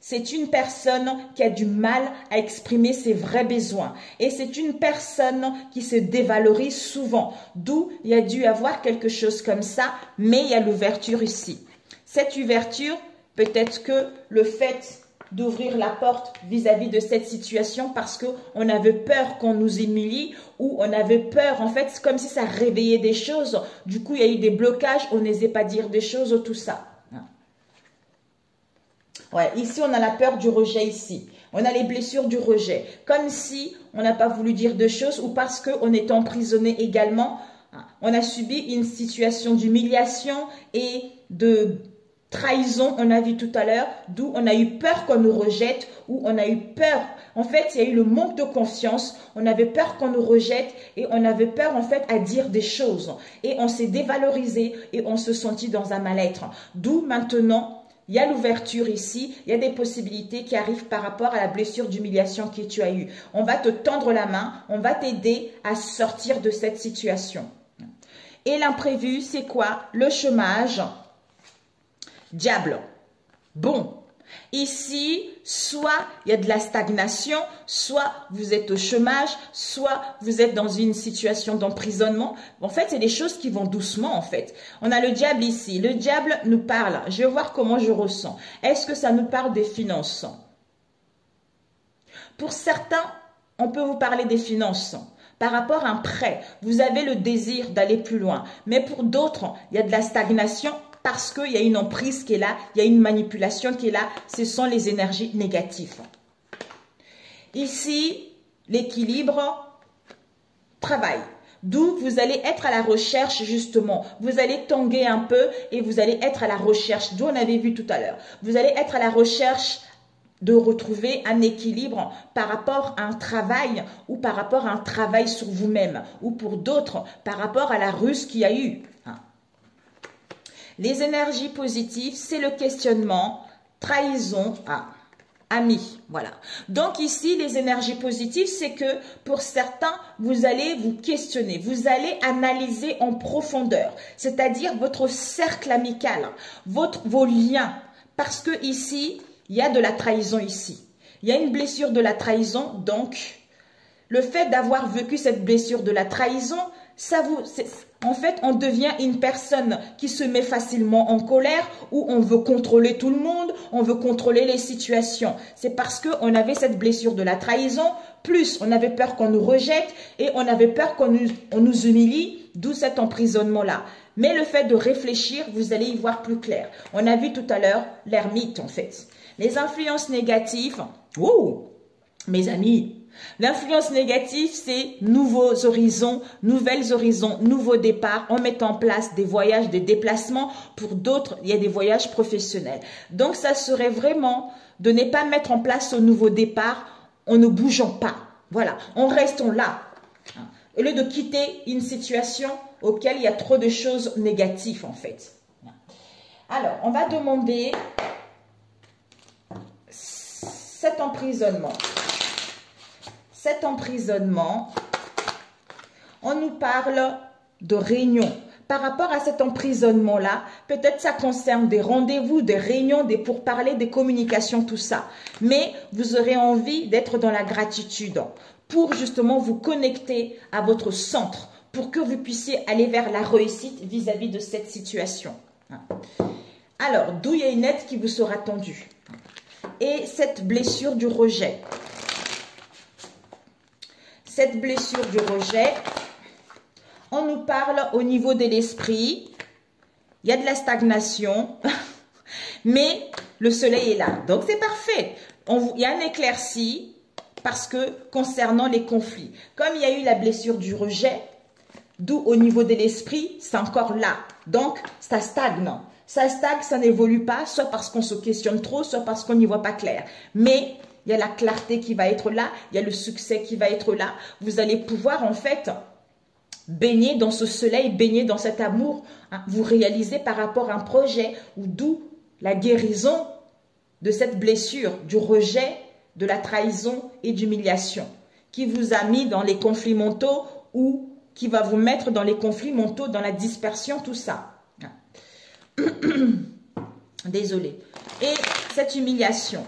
Speaker 1: C'est une personne qui a du mal à exprimer ses vrais besoins. Et c'est une personne qui se dévalorise souvent. D'où il y a dû avoir quelque chose comme ça, mais il y a l'ouverture ici. Cette ouverture, peut-être que le fait d'ouvrir la porte vis-à-vis de cette situation parce qu'on avait peur qu'on nous humilie ou on avait peur, en fait, c'est comme si ça réveillait des choses. Du coup, il y a eu des blocages, on n'osait pas dire des choses, tout ça. Ouais, ici, on a la peur du rejet ici. On a les blessures du rejet. Comme si on n'a pas voulu dire de choses ou parce qu'on est emprisonné également. On a subi une situation d'humiliation et de trahison, on a vu tout à l'heure, d'où on a eu peur qu'on nous rejette, ou on a eu peur. En fait, il y a eu le manque de confiance. On avait peur qu'on nous rejette et on avait peur, en fait, à dire des choses. Et on s'est dévalorisé et on se sentit dans un mal-être. D'où maintenant... il y a l'ouverture ici, il y a des possibilités qui arrivent par rapport à la blessure d'humiliation que tu as eue. On va te tendre la main, on va t'aider à sortir de cette situation. Et l'imprévu, c'est quoi? Le chômage. Diable. Bon. Ici, soit il y a de la stagnation, soit vous êtes au chômage, soit vous êtes dans une situation d'emprisonnement. En fait, c'est des choses qui vont doucement, en fait. On a le diable ici. Le diable nous parle. Je vais voir comment je ressens. Est-ce que ça nous parle des finances? Pour certains, on peut vous parler des finances. Par rapport à un prêt, vous avez le désir d'aller plus loin. Mais pour d'autres, il y a de la stagnation. Parce qu'il y a une emprise qui est là, il y a une manipulation qui est là, ce sont les énergies négatives. Ici, l'équilibre, travail. D'où vous allez être à la recherche justement. Vous allez tanguer un peu et vous allez être à la recherche, d'où on avait vu tout à l'heure. Vous allez être à la recherche de retrouver un équilibre par rapport à un travail ou par rapport à un travail sur vous-même. Ou pour d'autres, par rapport à la ruse qu'il y a eu. Les énergies positives, c'est le questionnement, trahison, ami. Voilà. Donc ici, les énergies positives, c'est que pour certains, vous allez vous questionner, vous allez analyser en profondeur, c'est-à-dire votre cercle amical, vos liens. Parce que ici, il y a de la trahison ici. Il y a une blessure de la trahison, donc le fait d'avoir vécu cette blessure de la trahison, ça vous... En fait, on devient une personne qui se met facilement en colère, où on veut contrôler tout le monde, on veut contrôler les situations. C'est parce qu'on avait cette blessure de la trahison, plus on avait peur qu'on nous rejette et on avait peur qu'on nous humilie, d'où cet emprisonnement-là. Mais le fait de réfléchir, vous allez y voir plus clair. On a vu tout à l'heure l'ermite, en fait. Les influences négatives, oh, mes amis, l'influence négative, c'est nouveaux horizons, nouveaux départs. On met en place des voyages, des déplacements. Pour d'autres, il y a des voyages professionnels. Donc, ça serait vraiment de ne pas mettre en place ce nouveau départ en ne bougeant pas. Voilà, en restant là. Au lieu de quitter une situation auquel il y a trop de choses négatives, en fait. Alors, on va demander cet emprisonnement. Cet emprisonnement, on nous parle de réunion. Par rapport à cet emprisonnement-là, peut-être ça concerne des rendez-vous, des réunions, des pourparlers, des communications, tout ça. Mais vous aurez envie d'être dans la gratitude pour justement vous connecter à votre centre, pour que vous puissiez aller vers la réussite vis-à-vis de cette situation. Alors, d'où il y a une aide qui vous sera tendue. Et cette blessure du rejet. Cette blessure du rejet, on nous parle au niveau de l'esprit, il y a de la stagnation, mais le soleil est là. Donc c'est parfait. Il y a un éclairci parce que concernant les conflits, comme il y a eu la blessure du rejet, d'où au niveau de l'esprit, c'est encore là. Donc ça stagne. Ça stagne, ça n'évolue pas, soit parce qu'on se questionne trop, soit parce qu'on n'y voit pas clair. Mais il y a la clarté qui va être là, il y a le succès qui va être là. Vous allez pouvoir en fait baigner dans ce soleil, baigner dans cet amour, hein, vous réalisez par rapport à un projet, ou d'où la guérison de cette blessure, du rejet, de la trahison et d'humiliation, qui vous a mis dans les conflits mentaux ou qui va vous mettre dans les conflits mentaux, dans la dispersion, tout ça. Désolée. Et cette humiliation,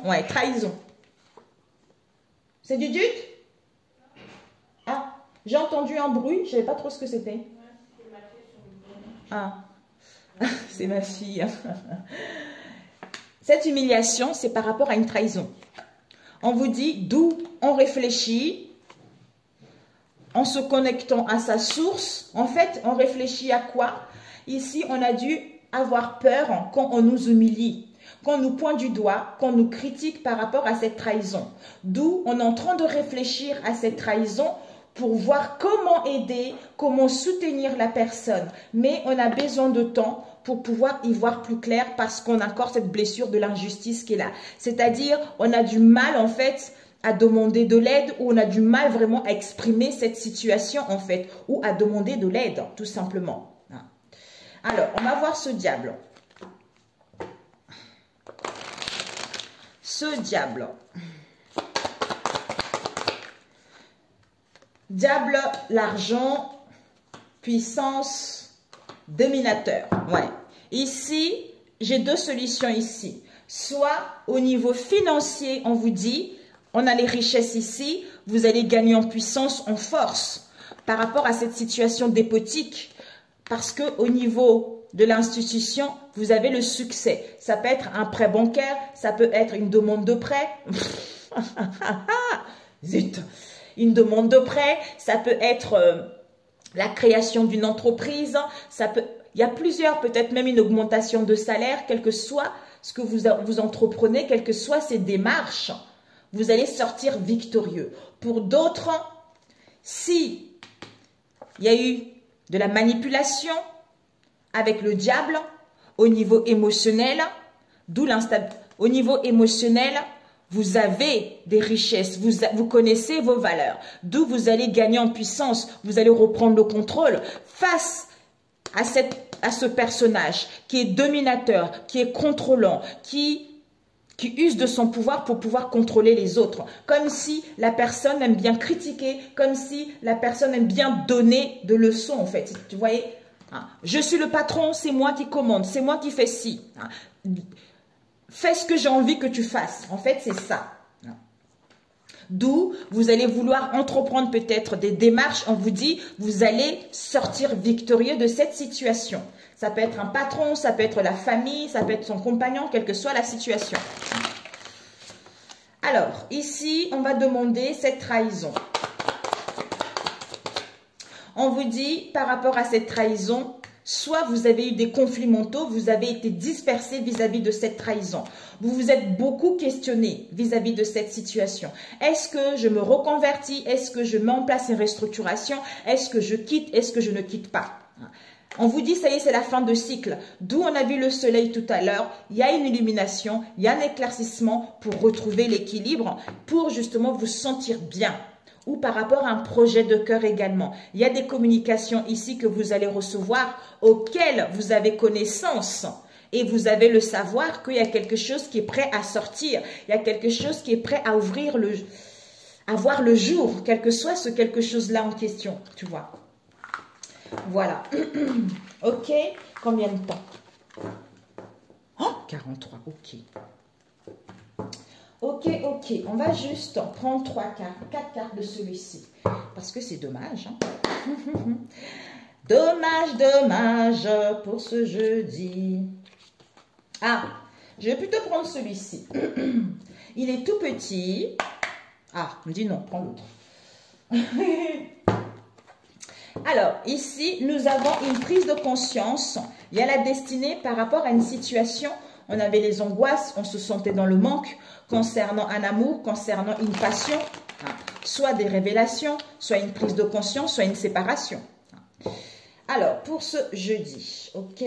Speaker 1: ouais, trahison. C'est du duc? Ah, j'ai entendu un bruit, je ne savais pas trop ce que c'était. Ah, c'est ma fille. Cette humiliation, c'est par rapport à une trahison. On vous dit d'où on réfléchit en se connectant à sa source. En fait, on réfléchit à quoi? Ici, on a dû avoir peur quand on nous humilie, qu'on nous pointe du doigt, qu'on nous critique par rapport à cette trahison. D'où on est en train de réfléchir à cette trahison pour voir comment aider, comment soutenir la personne. Mais on a besoin de temps pour pouvoir y voir plus clair parce qu'on a encore cette blessure de l'injustice qui est là. C'est-à-dire, on a du mal en fait à demander de l'aide ou on a du mal vraiment à exprimer cette situation en fait ou à demander de l'aide tout simplement. Alors, on va voir ce diable. Ce diable. Diable, l'argent, puissance, dominateur. Ouais. Ici, j'ai deux solutions ici. Soit au niveau financier, on vous dit, on a les richesses ici, vous allez gagner en puissance, en force par rapport à cette situation dépotique. Parce qu'au niveau de l'institution, vous avez le succès. Ça peut être un prêt bancaire, ça peut être une demande de prêt. Zut! Une demande de prêt, ça peut être la création d'une entreprise, il y a plusieurs, peut-être même une augmentation de salaire, quel que soit ce que vous entreprenez, quelles que soient ces démarches, vous allez sortir victorieux. Pour d'autres, si il y a eu de la manipulation avec le diable au niveau émotionnel, d'où l'instabilité. Au niveau émotionnel, vous avez des richesses, vous connaissez vos valeurs, d'où vous allez gagner en puissance, vous allez reprendre le contrôle face à ce personnage qui est dominateur, qui est contrôlant, qui use de son pouvoir pour pouvoir contrôler les autres. Comme si la personne aime bien critiquer, comme si la personne aime bien donner de leçons en fait. Tu voyez, je suis le patron, c'est moi qui commande, c'est moi qui fais ci. Fais ce que j'ai envie que tu fasses. En fait, c'est ça. D'où vous allez vouloir entreprendre peut-être des démarches. On vous dit, vous allez sortir victorieux de cette situation. Ça peut être un patron, ça peut être la famille, ça peut être son compagnon, quelle que soit la situation. Alors, ici, on va demander cette trahison. On vous dit, par rapport à cette trahison, soit vous avez eu des conflits mentaux, vous avez été dispersé vis-à-vis de cette trahison. Vous vous êtes beaucoup questionné vis-à-vis de cette situation. Est-ce que je me reconvertis? Est-ce que je mets en place une restructuration? Est-ce que je quitte? Est-ce que je ne quitte pas? On vous dit, ça y est, c'est la fin de cycle. D'où on a vu le soleil tout à l'heure. Il y a une illumination, il y a un éclaircissement pour retrouver l'équilibre, pour justement vous sentir bien. Ou par rapport à un projet de cœur également. Il y a des communications ici que vous allez recevoir auxquelles vous avez connaissance et vous avez le savoir qu'il y a quelque chose qui est prêt à sortir. Il y a quelque chose qui est prêt à ouvrir à voir le jour, quel que soit ce quelque chose-là en question, tu vois. Voilà. Ok. Combien de temps? Oh, 43, ok. Ok, ok, on va juste prendre 4 cartes de celui-ci. Parce que c'est dommage. Hein? Dommage, dommage pour ce jeudi. Ah, je vais plutôt prendre celui-ci. Il est tout petit. Ah, on me dit non, prends l'autre. Alors, ici, nous avons une prise de conscience. Il y a la destinée par rapport à une situation. On avait les angoisses, on se sentait dans le manque concernant un amour, concernant une passion, soit des révélations, soit une prise de conscience, soit une séparation. Alors, pour ce jeudi, ok,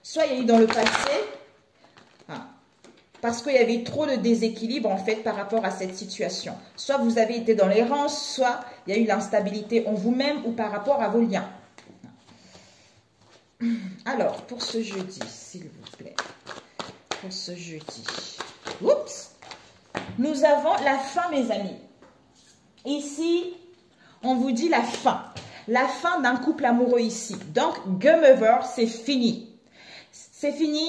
Speaker 1: soit il y a eu dans le passé, parce qu'il y avait trop de déséquilibre en fait par rapport à cette situation. Soit vous avez été dans l'errance, soit il y a eu l'instabilité en vous-même ou par rapport à vos liens. Alors, pour ce jeudi, s'il vous plaît, pour ce jeudi, oups, nous avons la fin, mes amis. Ici, on vous dit la fin d'un couple amoureux ici. Donc, game over, c'est fini. C'est fini.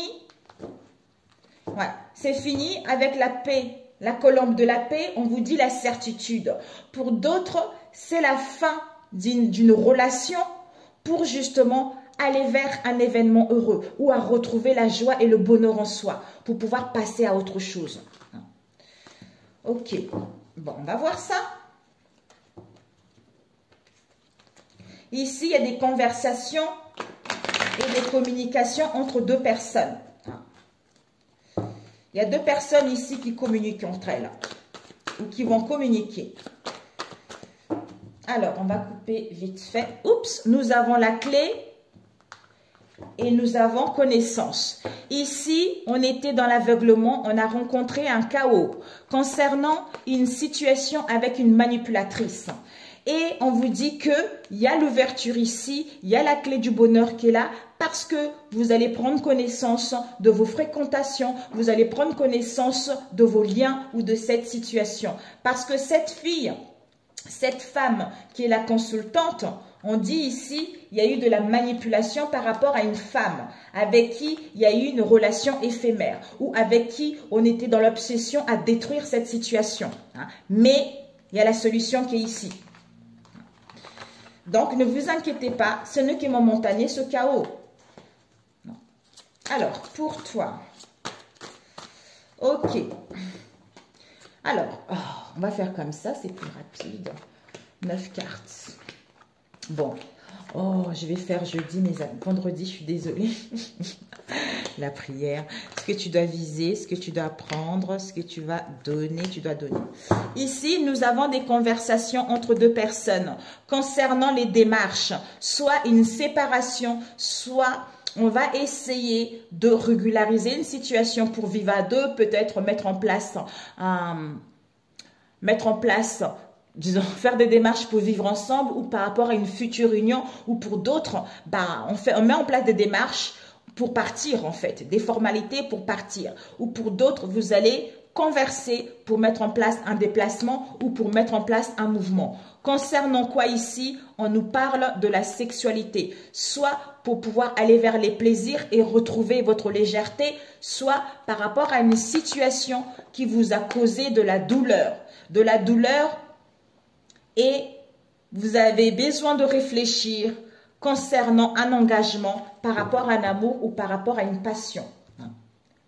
Speaker 1: Ouais, c'est fini avec la paix. La colombe de la paix, on vous dit la certitude. Pour d'autres, c'est la fin d'une relation pour justement aller vers un événement heureux ou à retrouver la joie et le bonheur en soi pour pouvoir passer à autre chose. Ok, bon, on va voir ça. Ici, il y a des conversations et des communications entre deux personnes. Il y a deux personnes ici qui communiquent entre elles ou qui vont communiquer. Alors, on va couper vite fait. Oups, nous avons la clé et nous avons connaissance. Ici, on était dans l'aveuglement, on a rencontré un chaos concernant une situation avec une manipulatrice. Et on vous dit qu'il y a l'ouverture ici, il y a la clé du bonheur qui est là, parce que vous allez prendre connaissance de vos fréquentations, vous allez prendre connaissance de vos liens ou de cette situation. Parce que cette fille, cette femme qui est la consultante, on dit ici, il y a eu de la manipulation par rapport à une femme avec qui il y a eu une relation éphémère ou avec qui on était dans l'obsession à détruire cette situation. Mais il y a la solution qui est ici. Donc, ne vous inquiétez pas, ce n'est que momentané, ce chaos. Non. Alors, pour toi. Ok. Alors, on va faire comme ça, c'est plus rapide. 9 cartes. Bon. Oh, je vais faire jeudi, mais vendredi, je suis désolée. La prière. Ce que tu dois viser, ce que tu dois apprendre, ce que tu vas donner, tu dois donner. Ici, nous avons des conversations entre deux personnes concernant les démarches. Soit une séparation, soit on va essayer de régulariser une situation pour vivre à deux, peut-être mettre en place disons, faire des démarches pour vivre ensemble ou par rapport à une future union ou pour d'autres, on met en place des démarches pour partir en fait, des formalités pour partir. Ou pour d'autres, vous allez converser pour mettre en place un déplacement ou pour mettre en place un mouvement. Concernant quoi ici, on nous parle de la sexualité, soit pour pouvoir aller vers les plaisirs et retrouver votre légèreté, soit par rapport à une situation qui vous a causé de la douleur. De la douleur et vous avez besoin de réfléchir concernant un engagement par rapport à un amour ou par rapport à une passion.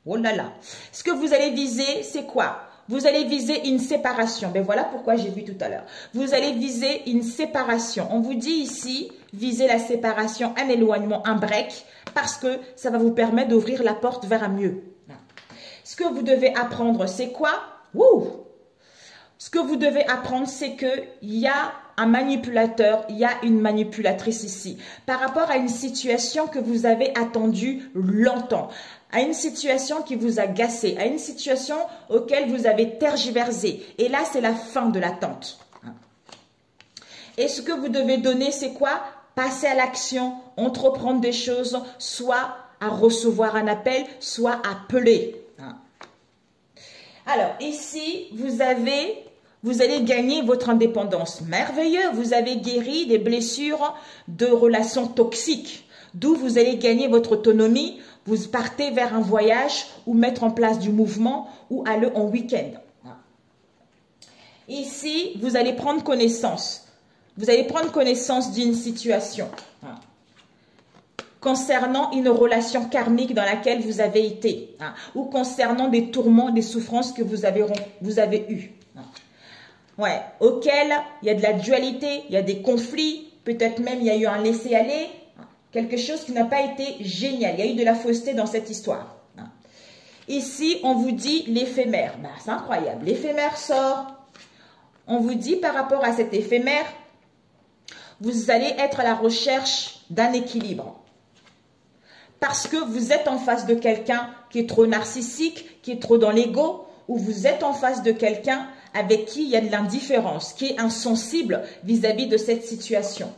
Speaker 1: Oh là là. Ce que vous allez viser, c'est quoi? Vous allez viser une séparation. Ben voilà pourquoi j'ai vu tout à l'heure. Vous allez viser une séparation. On vous dit ici, visez la séparation, un éloignement, un break, parce que ça va vous permettre d'ouvrir la porte vers un mieux. Ce que vous devez apprendre, c'est quoi? Ce que vous devez apprendre, c'est qu'il y a un manipulateur, il y a une manipulatrice ici. Par rapport à une situation que vous avez attendue longtemps, à une situation qui vous a agacé, à une situation auquel vous avez tergiversé. Et là, c'est la fin de l'attente. Et ce que vous devez donner, c'est quoi? Passer à l'action, entreprendre des choses, soit à recevoir un appel, soit appeler. Alors, ici, vous allez gagner votre indépendance. Merveilleux, vous avez guéri des blessures de relations toxiques. D'où vous allez gagner votre autonomie. Vous partez vers un voyage ou mettre en place du mouvement ou aller en week-end. Ici, vous allez prendre connaissance. Vous allez prendre connaissance d'une situation concernant une relation karmique dans laquelle vous avez été ou concernant des tourments, des souffrances que vous avez eues. Ouais, auquel il y a de la dualité, il y a des conflits, peut-être même il y a eu un laisser-aller, quelque chose qui n'a pas été génial. Il y a eu de la fausseté dans cette histoire. Ici, on vous dit l'éphémère. C'est incroyable. L'éphémère sort. On vous dit par rapport à cet éphémère, vous allez être à la recherche d'un équilibre. parce que vous êtes en face de quelqu'un qui est trop narcissique, qui est trop dans l'ego, ou vous êtes en face de quelqu'un avec qui il y a de l'indifférence, qui est insensible vis-à-vis de cette situation.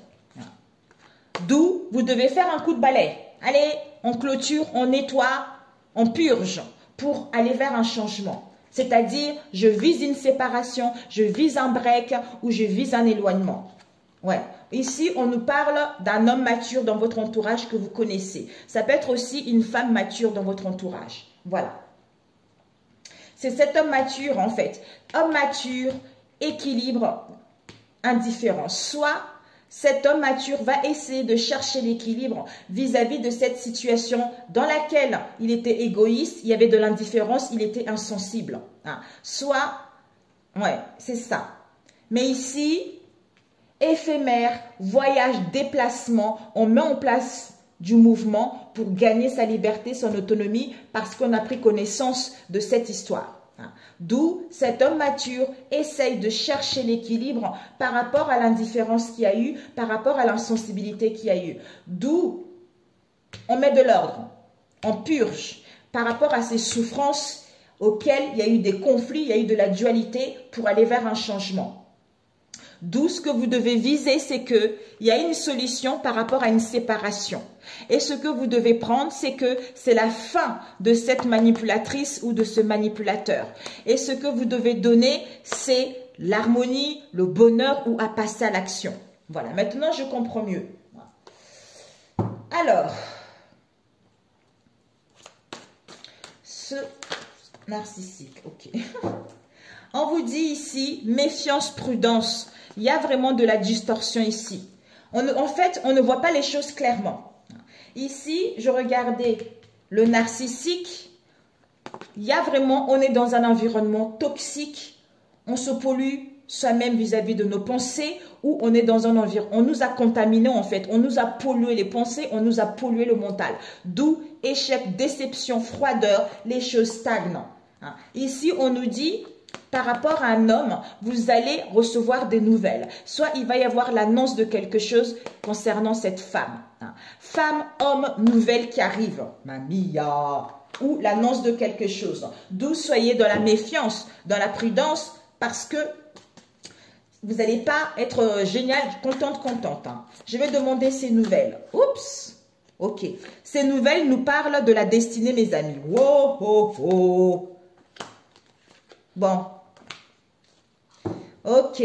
Speaker 1: D'où vous devez faire un coup de balai. Allez, on clôture, on nettoie, on purge pour aller vers un changement. C'est-à-dire, je vise une séparation, je vise un break ou je vise un éloignement. Ouais. Ici, on nous parle d'un homme mature dans votre entourage que vous connaissez. Ça peut être aussi une femme mature dans votre entourage. Voilà. C'est cet homme mature, en fait. Homme mature, équilibre, indifférence. Soit cet homme mature va essayer de chercher l'équilibre vis-à-vis de cette situation dans laquelle il était égoïste, il y avait de l'indifférence, il était insensible. Hein. Soit, ouais, c'est ça. Mais ici, éphémère, voyage, déplacement, on met en place du mouvement pour gagner sa liberté, son autonomie, parce qu'on a pris connaissance de cette histoire. D'où cet homme mature essaye de chercher l'équilibre par rapport à l'indifférence qu'il y a eu, par rapport à l'insensibilité qu'il y a eu. D'où on met de l'ordre, on purge par rapport à ces souffrances auxquelles il y a eu des conflits, il y a eu de la dualité pour aller vers un changement. D'où ce que vous devez viser, c'est qu'il y a une solution par rapport à une séparation. Et ce que vous devez prendre, c'est que c'est la fin de cette manipulatrice ou de ce manipulateur. Et ce que vous devez donner, c'est l'harmonie, le bonheur ou à passer à l'action. Voilà, maintenant je comprends mieux. Alors, ce narcissique, ok. On vous dit ici, méfiance, prudence. Il y a vraiment de la distorsion ici. En fait, on ne voit pas les choses clairement. Ici, je regardais le narcissique. Il y a vraiment, on est dans un environnement toxique. On se pollue soi-même vis-à-vis de nos pensées ou on est dans un environnement. On nous a contaminés en fait. On nous a pollué les pensées, on nous a pollué le mental. D'où échec, déception, froideur, les choses stagnent. Ici, on nous dit... Par rapport à un homme, vous allez recevoir des nouvelles. Soit il va y avoir l'annonce de quelque chose concernant cette femme. Femme, homme, nouvelle qui arrive. Mamia. Ou l'annonce de quelque chose. D'où soyez dans la méfiance, dans la prudence, parce que vous n'allez pas être génial, contente. Je vais demander ces nouvelles. Oups. Ok. Ces nouvelles nous parlent de la destinée, mes amis. Wow, oh, oh. Bon. Ok.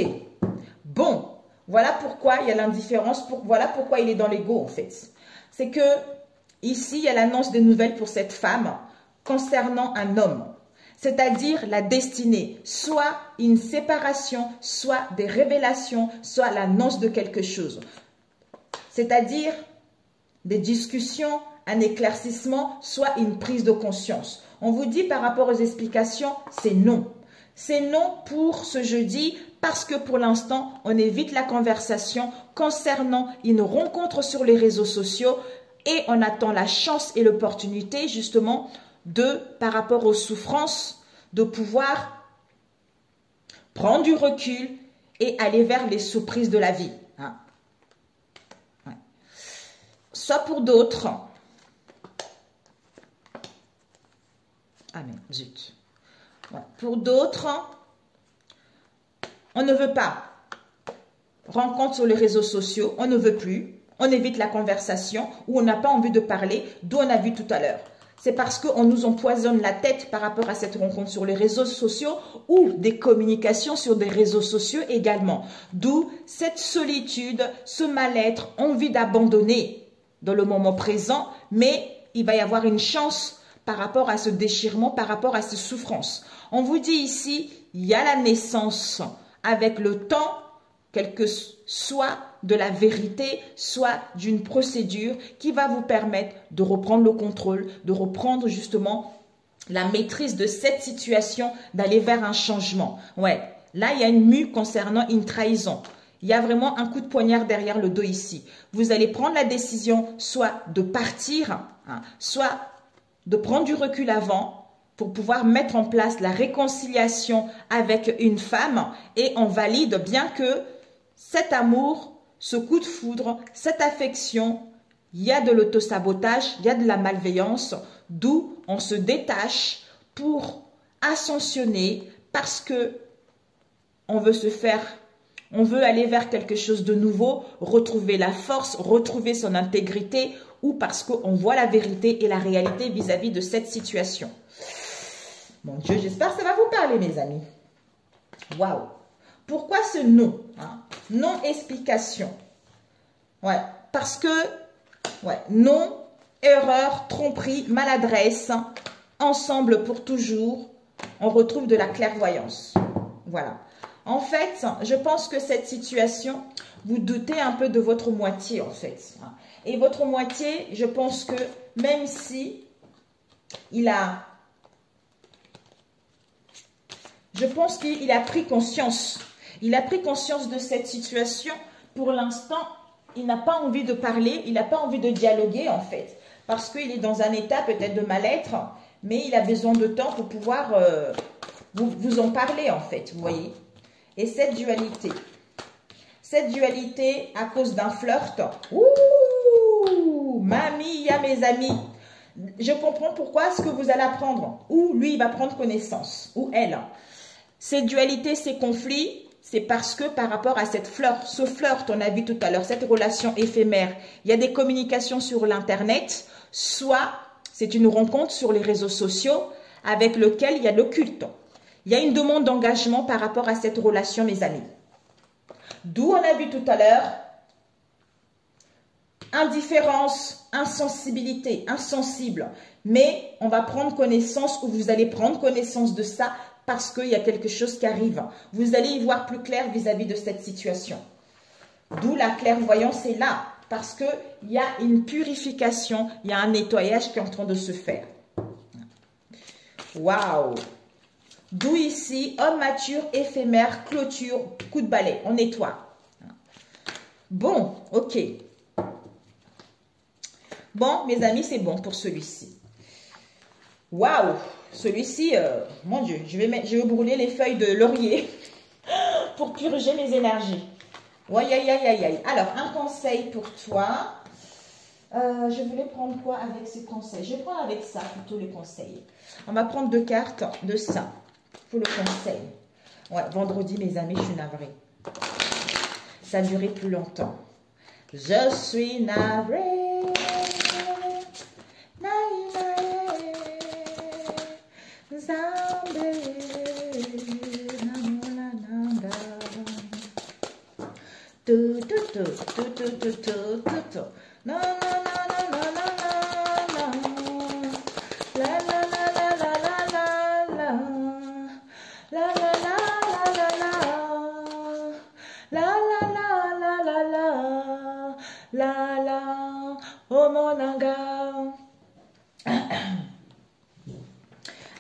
Speaker 1: Bon. Voilà pourquoi il y a l'indifférence. Voilà pourquoi il est dans l'ego, en fait. C'est que, ici, il y a l'annonce des nouvelles pour cette femme concernant un homme. C'est-à-dire la destinée. Soit une séparation, soit des révélations, soit l'annonce de quelque chose. C'est-à-dire des discussions, un éclaircissement, soit une prise de conscience. On vous dit par rapport aux explications, c'est non. C'est non pour ce jeudi parce que pour l'instant, on évite la conversation concernant une rencontre sur les réseaux sociaux et on attend la chance et l'opportunité justement par rapport aux souffrances, de pouvoir prendre du recul et aller vers les surprises de la vie. Hein. Ouais. Soit pour d'autres... Ah mais zut. Ouais. Pour d'autres, on ne veut pas. Rencontre sur les réseaux sociaux, on ne veut plus. On évite la conversation ou on n'a pas envie de parler, d'où on a vu tout à l'heure. C'est parce qu'on nous empoisonne la tête par rapport à cette rencontre sur les réseaux sociaux ou des communications sur des réseaux sociaux également. D'où cette solitude, ce mal-être, envie d'abandonner dans le moment présent, mais il va y avoir une chance par rapport à ce déchirement, par rapport à ces souffrances. On vous dit ici, il y a la naissance avec le temps, quel que soit de la vérité, soit d'une procédure qui va vous permettre de reprendre le contrôle, de reprendre justement la maîtrise de cette situation, d'aller vers un changement. Ouais, là, il y a une mue concernant une trahison. Il y a vraiment un coup de poignard derrière le dos ici. Vous allez prendre la décision soit de partir, soit de prendre du recul avant pour pouvoir mettre en place la réconciliation avec une femme et on valide bien que cet amour, ce coup de foudre, cette affection, il y a de l'autosabotage, il y a de la malveillance, d'où on se détache pour ascensionner parce que on veut aller vers quelque chose de nouveau, retrouver la force, retrouver son intégrité ou parce qu'on voit la vérité et la réalité vis-à-vis de cette situation. Mon Dieu, j'espère que ça va vous parler, mes amis. Waouh! Pourquoi ce non? Hein? Non-explication. Ouais, parce que, ouais, non, erreur, tromperie, maladresse, ensemble pour toujours, on retrouve de la clairvoyance. Voilà. En fait, je pense que cette situation, vous doutez un peu de votre moitié, en fait. Et votre moitié, je pense que même si je pense qu'il a pris conscience. Il a pris conscience de cette situation. Pour l'instant, il n'a pas envie de parler, il n'a pas envie de dialoguer, en fait. Parce qu'il est dans un état peut-être de mal-être, mais il a besoin de temps pour pouvoir vous en parler, en fait, vous voyez. Et cette dualité à cause d'un flirt, ouh, mamie, mes amis, je comprends pourquoi ce que vous allez apprendre, ou lui, il va prendre connaissance, ou elle. Cette dualité, ces conflits, c'est parce que par rapport à ce flirt, on a vu tout à l'heure, cette relation éphémère, il y a des communications sur l'Internet, soit c'est une rencontre sur les réseaux sociaux avec lequel il y a l'occulte. Il y a une demande d'engagement par rapport à cette relation, mes amis. D'où on a vu tout à l'heure, indifférence, insensibilité, insensible. Mais on va prendre connaissance ou vous allez prendre connaissance de ça parce qu'il y a quelque chose qui arrive. Vous allez y voir plus clair vis-à-vis de cette situation. D'où la clairvoyance est là. Parce qu'il y a une purification, il y a un nettoyage qui est en train de se faire. Waouh! D'où ici, homme mature, éphémère, clôture, coup de balai, on nettoie. Bon, ok. Bon, mes amis, c'est bon pour celui-ci. Waouh! Celui-ci, mon Dieu, je vais brûler les feuilles de laurier pour purger mes énergies. Ouais, aïe, aïe, aïe, aïe. Alors, un conseil pour toi. Je voulais prendre quoi avec ces conseils? Je vais prendre avec ça plutôt les conseils. On va prendre 2 cartes de ça pour le conseil. Ouais, vendredi, mes amis, je suis navrée. Ça a duré plus longtemps. Je suis navrée.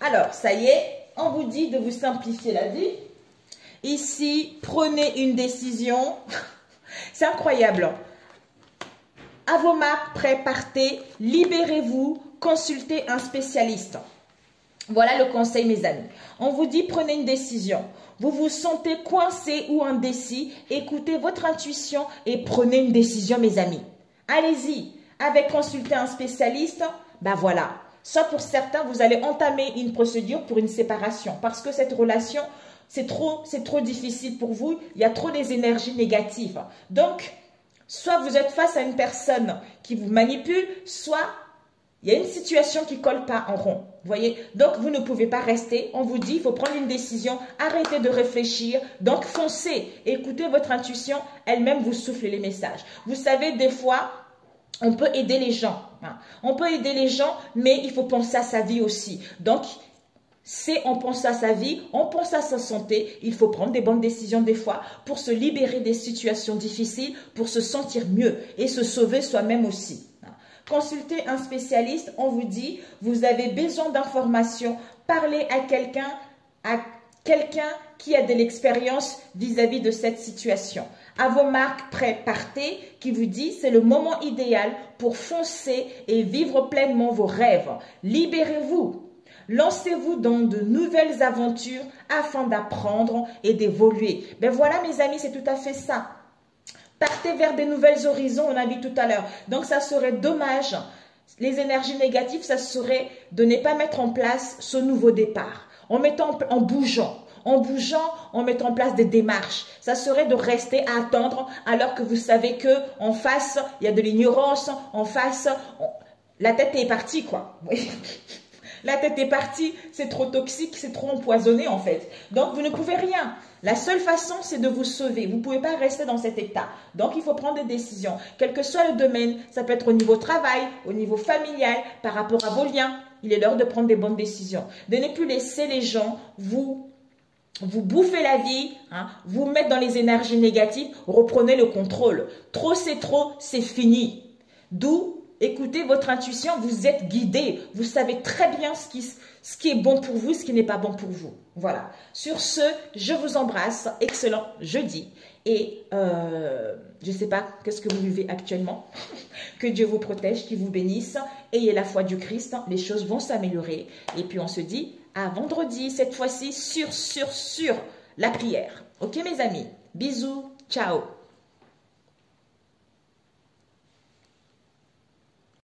Speaker 1: Alors, ça y est, on vous dit de vous simplifier la vie. Ici, prenez une décision. C'est incroyable. À vos marques, prêts, partez, libérez-vous, consultez un spécialiste. Voilà le conseil, mes amis. On vous dit, prenez une décision. Vous vous sentez coincé ou indécis, écoutez votre intuition et prenez une décision, mes amis. Allez-y, avec consulter un spécialiste, ben voilà. Soit pour certains, vous allez entamer une procédure pour une séparation parce que cette relation, c'est trop difficile pour vous. Il y a trop des énergies négatives. Donc, soit vous êtes face à une personne qui vous manipule, soit il y a une situation qui ne colle pas en rond. Vous voyez? Donc, vous ne pouvez pas rester. On vous dit, il faut prendre une décision, arrêtez de réfléchir. Donc, foncez. Écoutez votre intuition, elle-même vous souffle les messages. Vous savez, des fois, on peut aider les gens. On peut aider les gens, mais il faut penser à sa vie aussi. Donc, on pense à sa vie, on pense à sa santé. Il faut prendre des bonnes décisions des fois pour se libérer des situations difficiles, pour se sentir mieux et se sauver soi-même aussi. Consultez un spécialiste, on vous dit, vous avez besoin d'informations, parlez à quelqu'un qui a de l'expérience vis-à-vis de cette situation. À vos marques, prêts, partez, qui vous dit c'est le moment idéal pour foncer et vivre pleinement vos rêves. Libérez-vous. Lancez-vous dans de nouvelles aventures afin d'apprendre et d'évoluer. Ben voilà, mes amis, c'est tout à fait ça. partez vers des nouvelles horizons, on a vu tout à l'heure. Donc, ça serait dommage. Les énergies négatives, ça serait de ne pas mettre en place ce nouveau départ. En bougeant, en mettant en place des démarches. Ça serait de rester à attendre alors que vous savez que en face, il y a de l'ignorance, en face, la tête est partie, quoi. Oui. La tête est partie, c'est trop toxique, c'est trop empoisonné en fait. Donc vous ne pouvez rien. La seule façon, c'est de vous sauver. Vous ne pouvez pas rester dans cet état. Donc il faut prendre des décisions. Quel que soit le domaine, ça peut être au niveau travail, au niveau familial, par rapport à vos liens. Il est l'heure de prendre des bonnes décisions. De ne plus laisser les gens vous bouffer la vie, hein, vous mettre dans les énergies négatives, reprenez le contrôle. Trop, c'est fini. D'où, écoutez votre intuition, vous êtes guidé, vous savez très bien ce qui est bon pour vous, ce qui n'est pas bon pour vous. Voilà. Sur ce, je vous embrasse, excellent jeudi. Et je ne sais pas qu'est-ce que vous vivez actuellement. Que Dieu vous protège, qu'il vous bénisse. Ayez la foi du Christ, les choses vont s'améliorer. Et puis on se dit à vendredi, cette fois-ci sur la prière. Ok mes amis, bisous, ciao.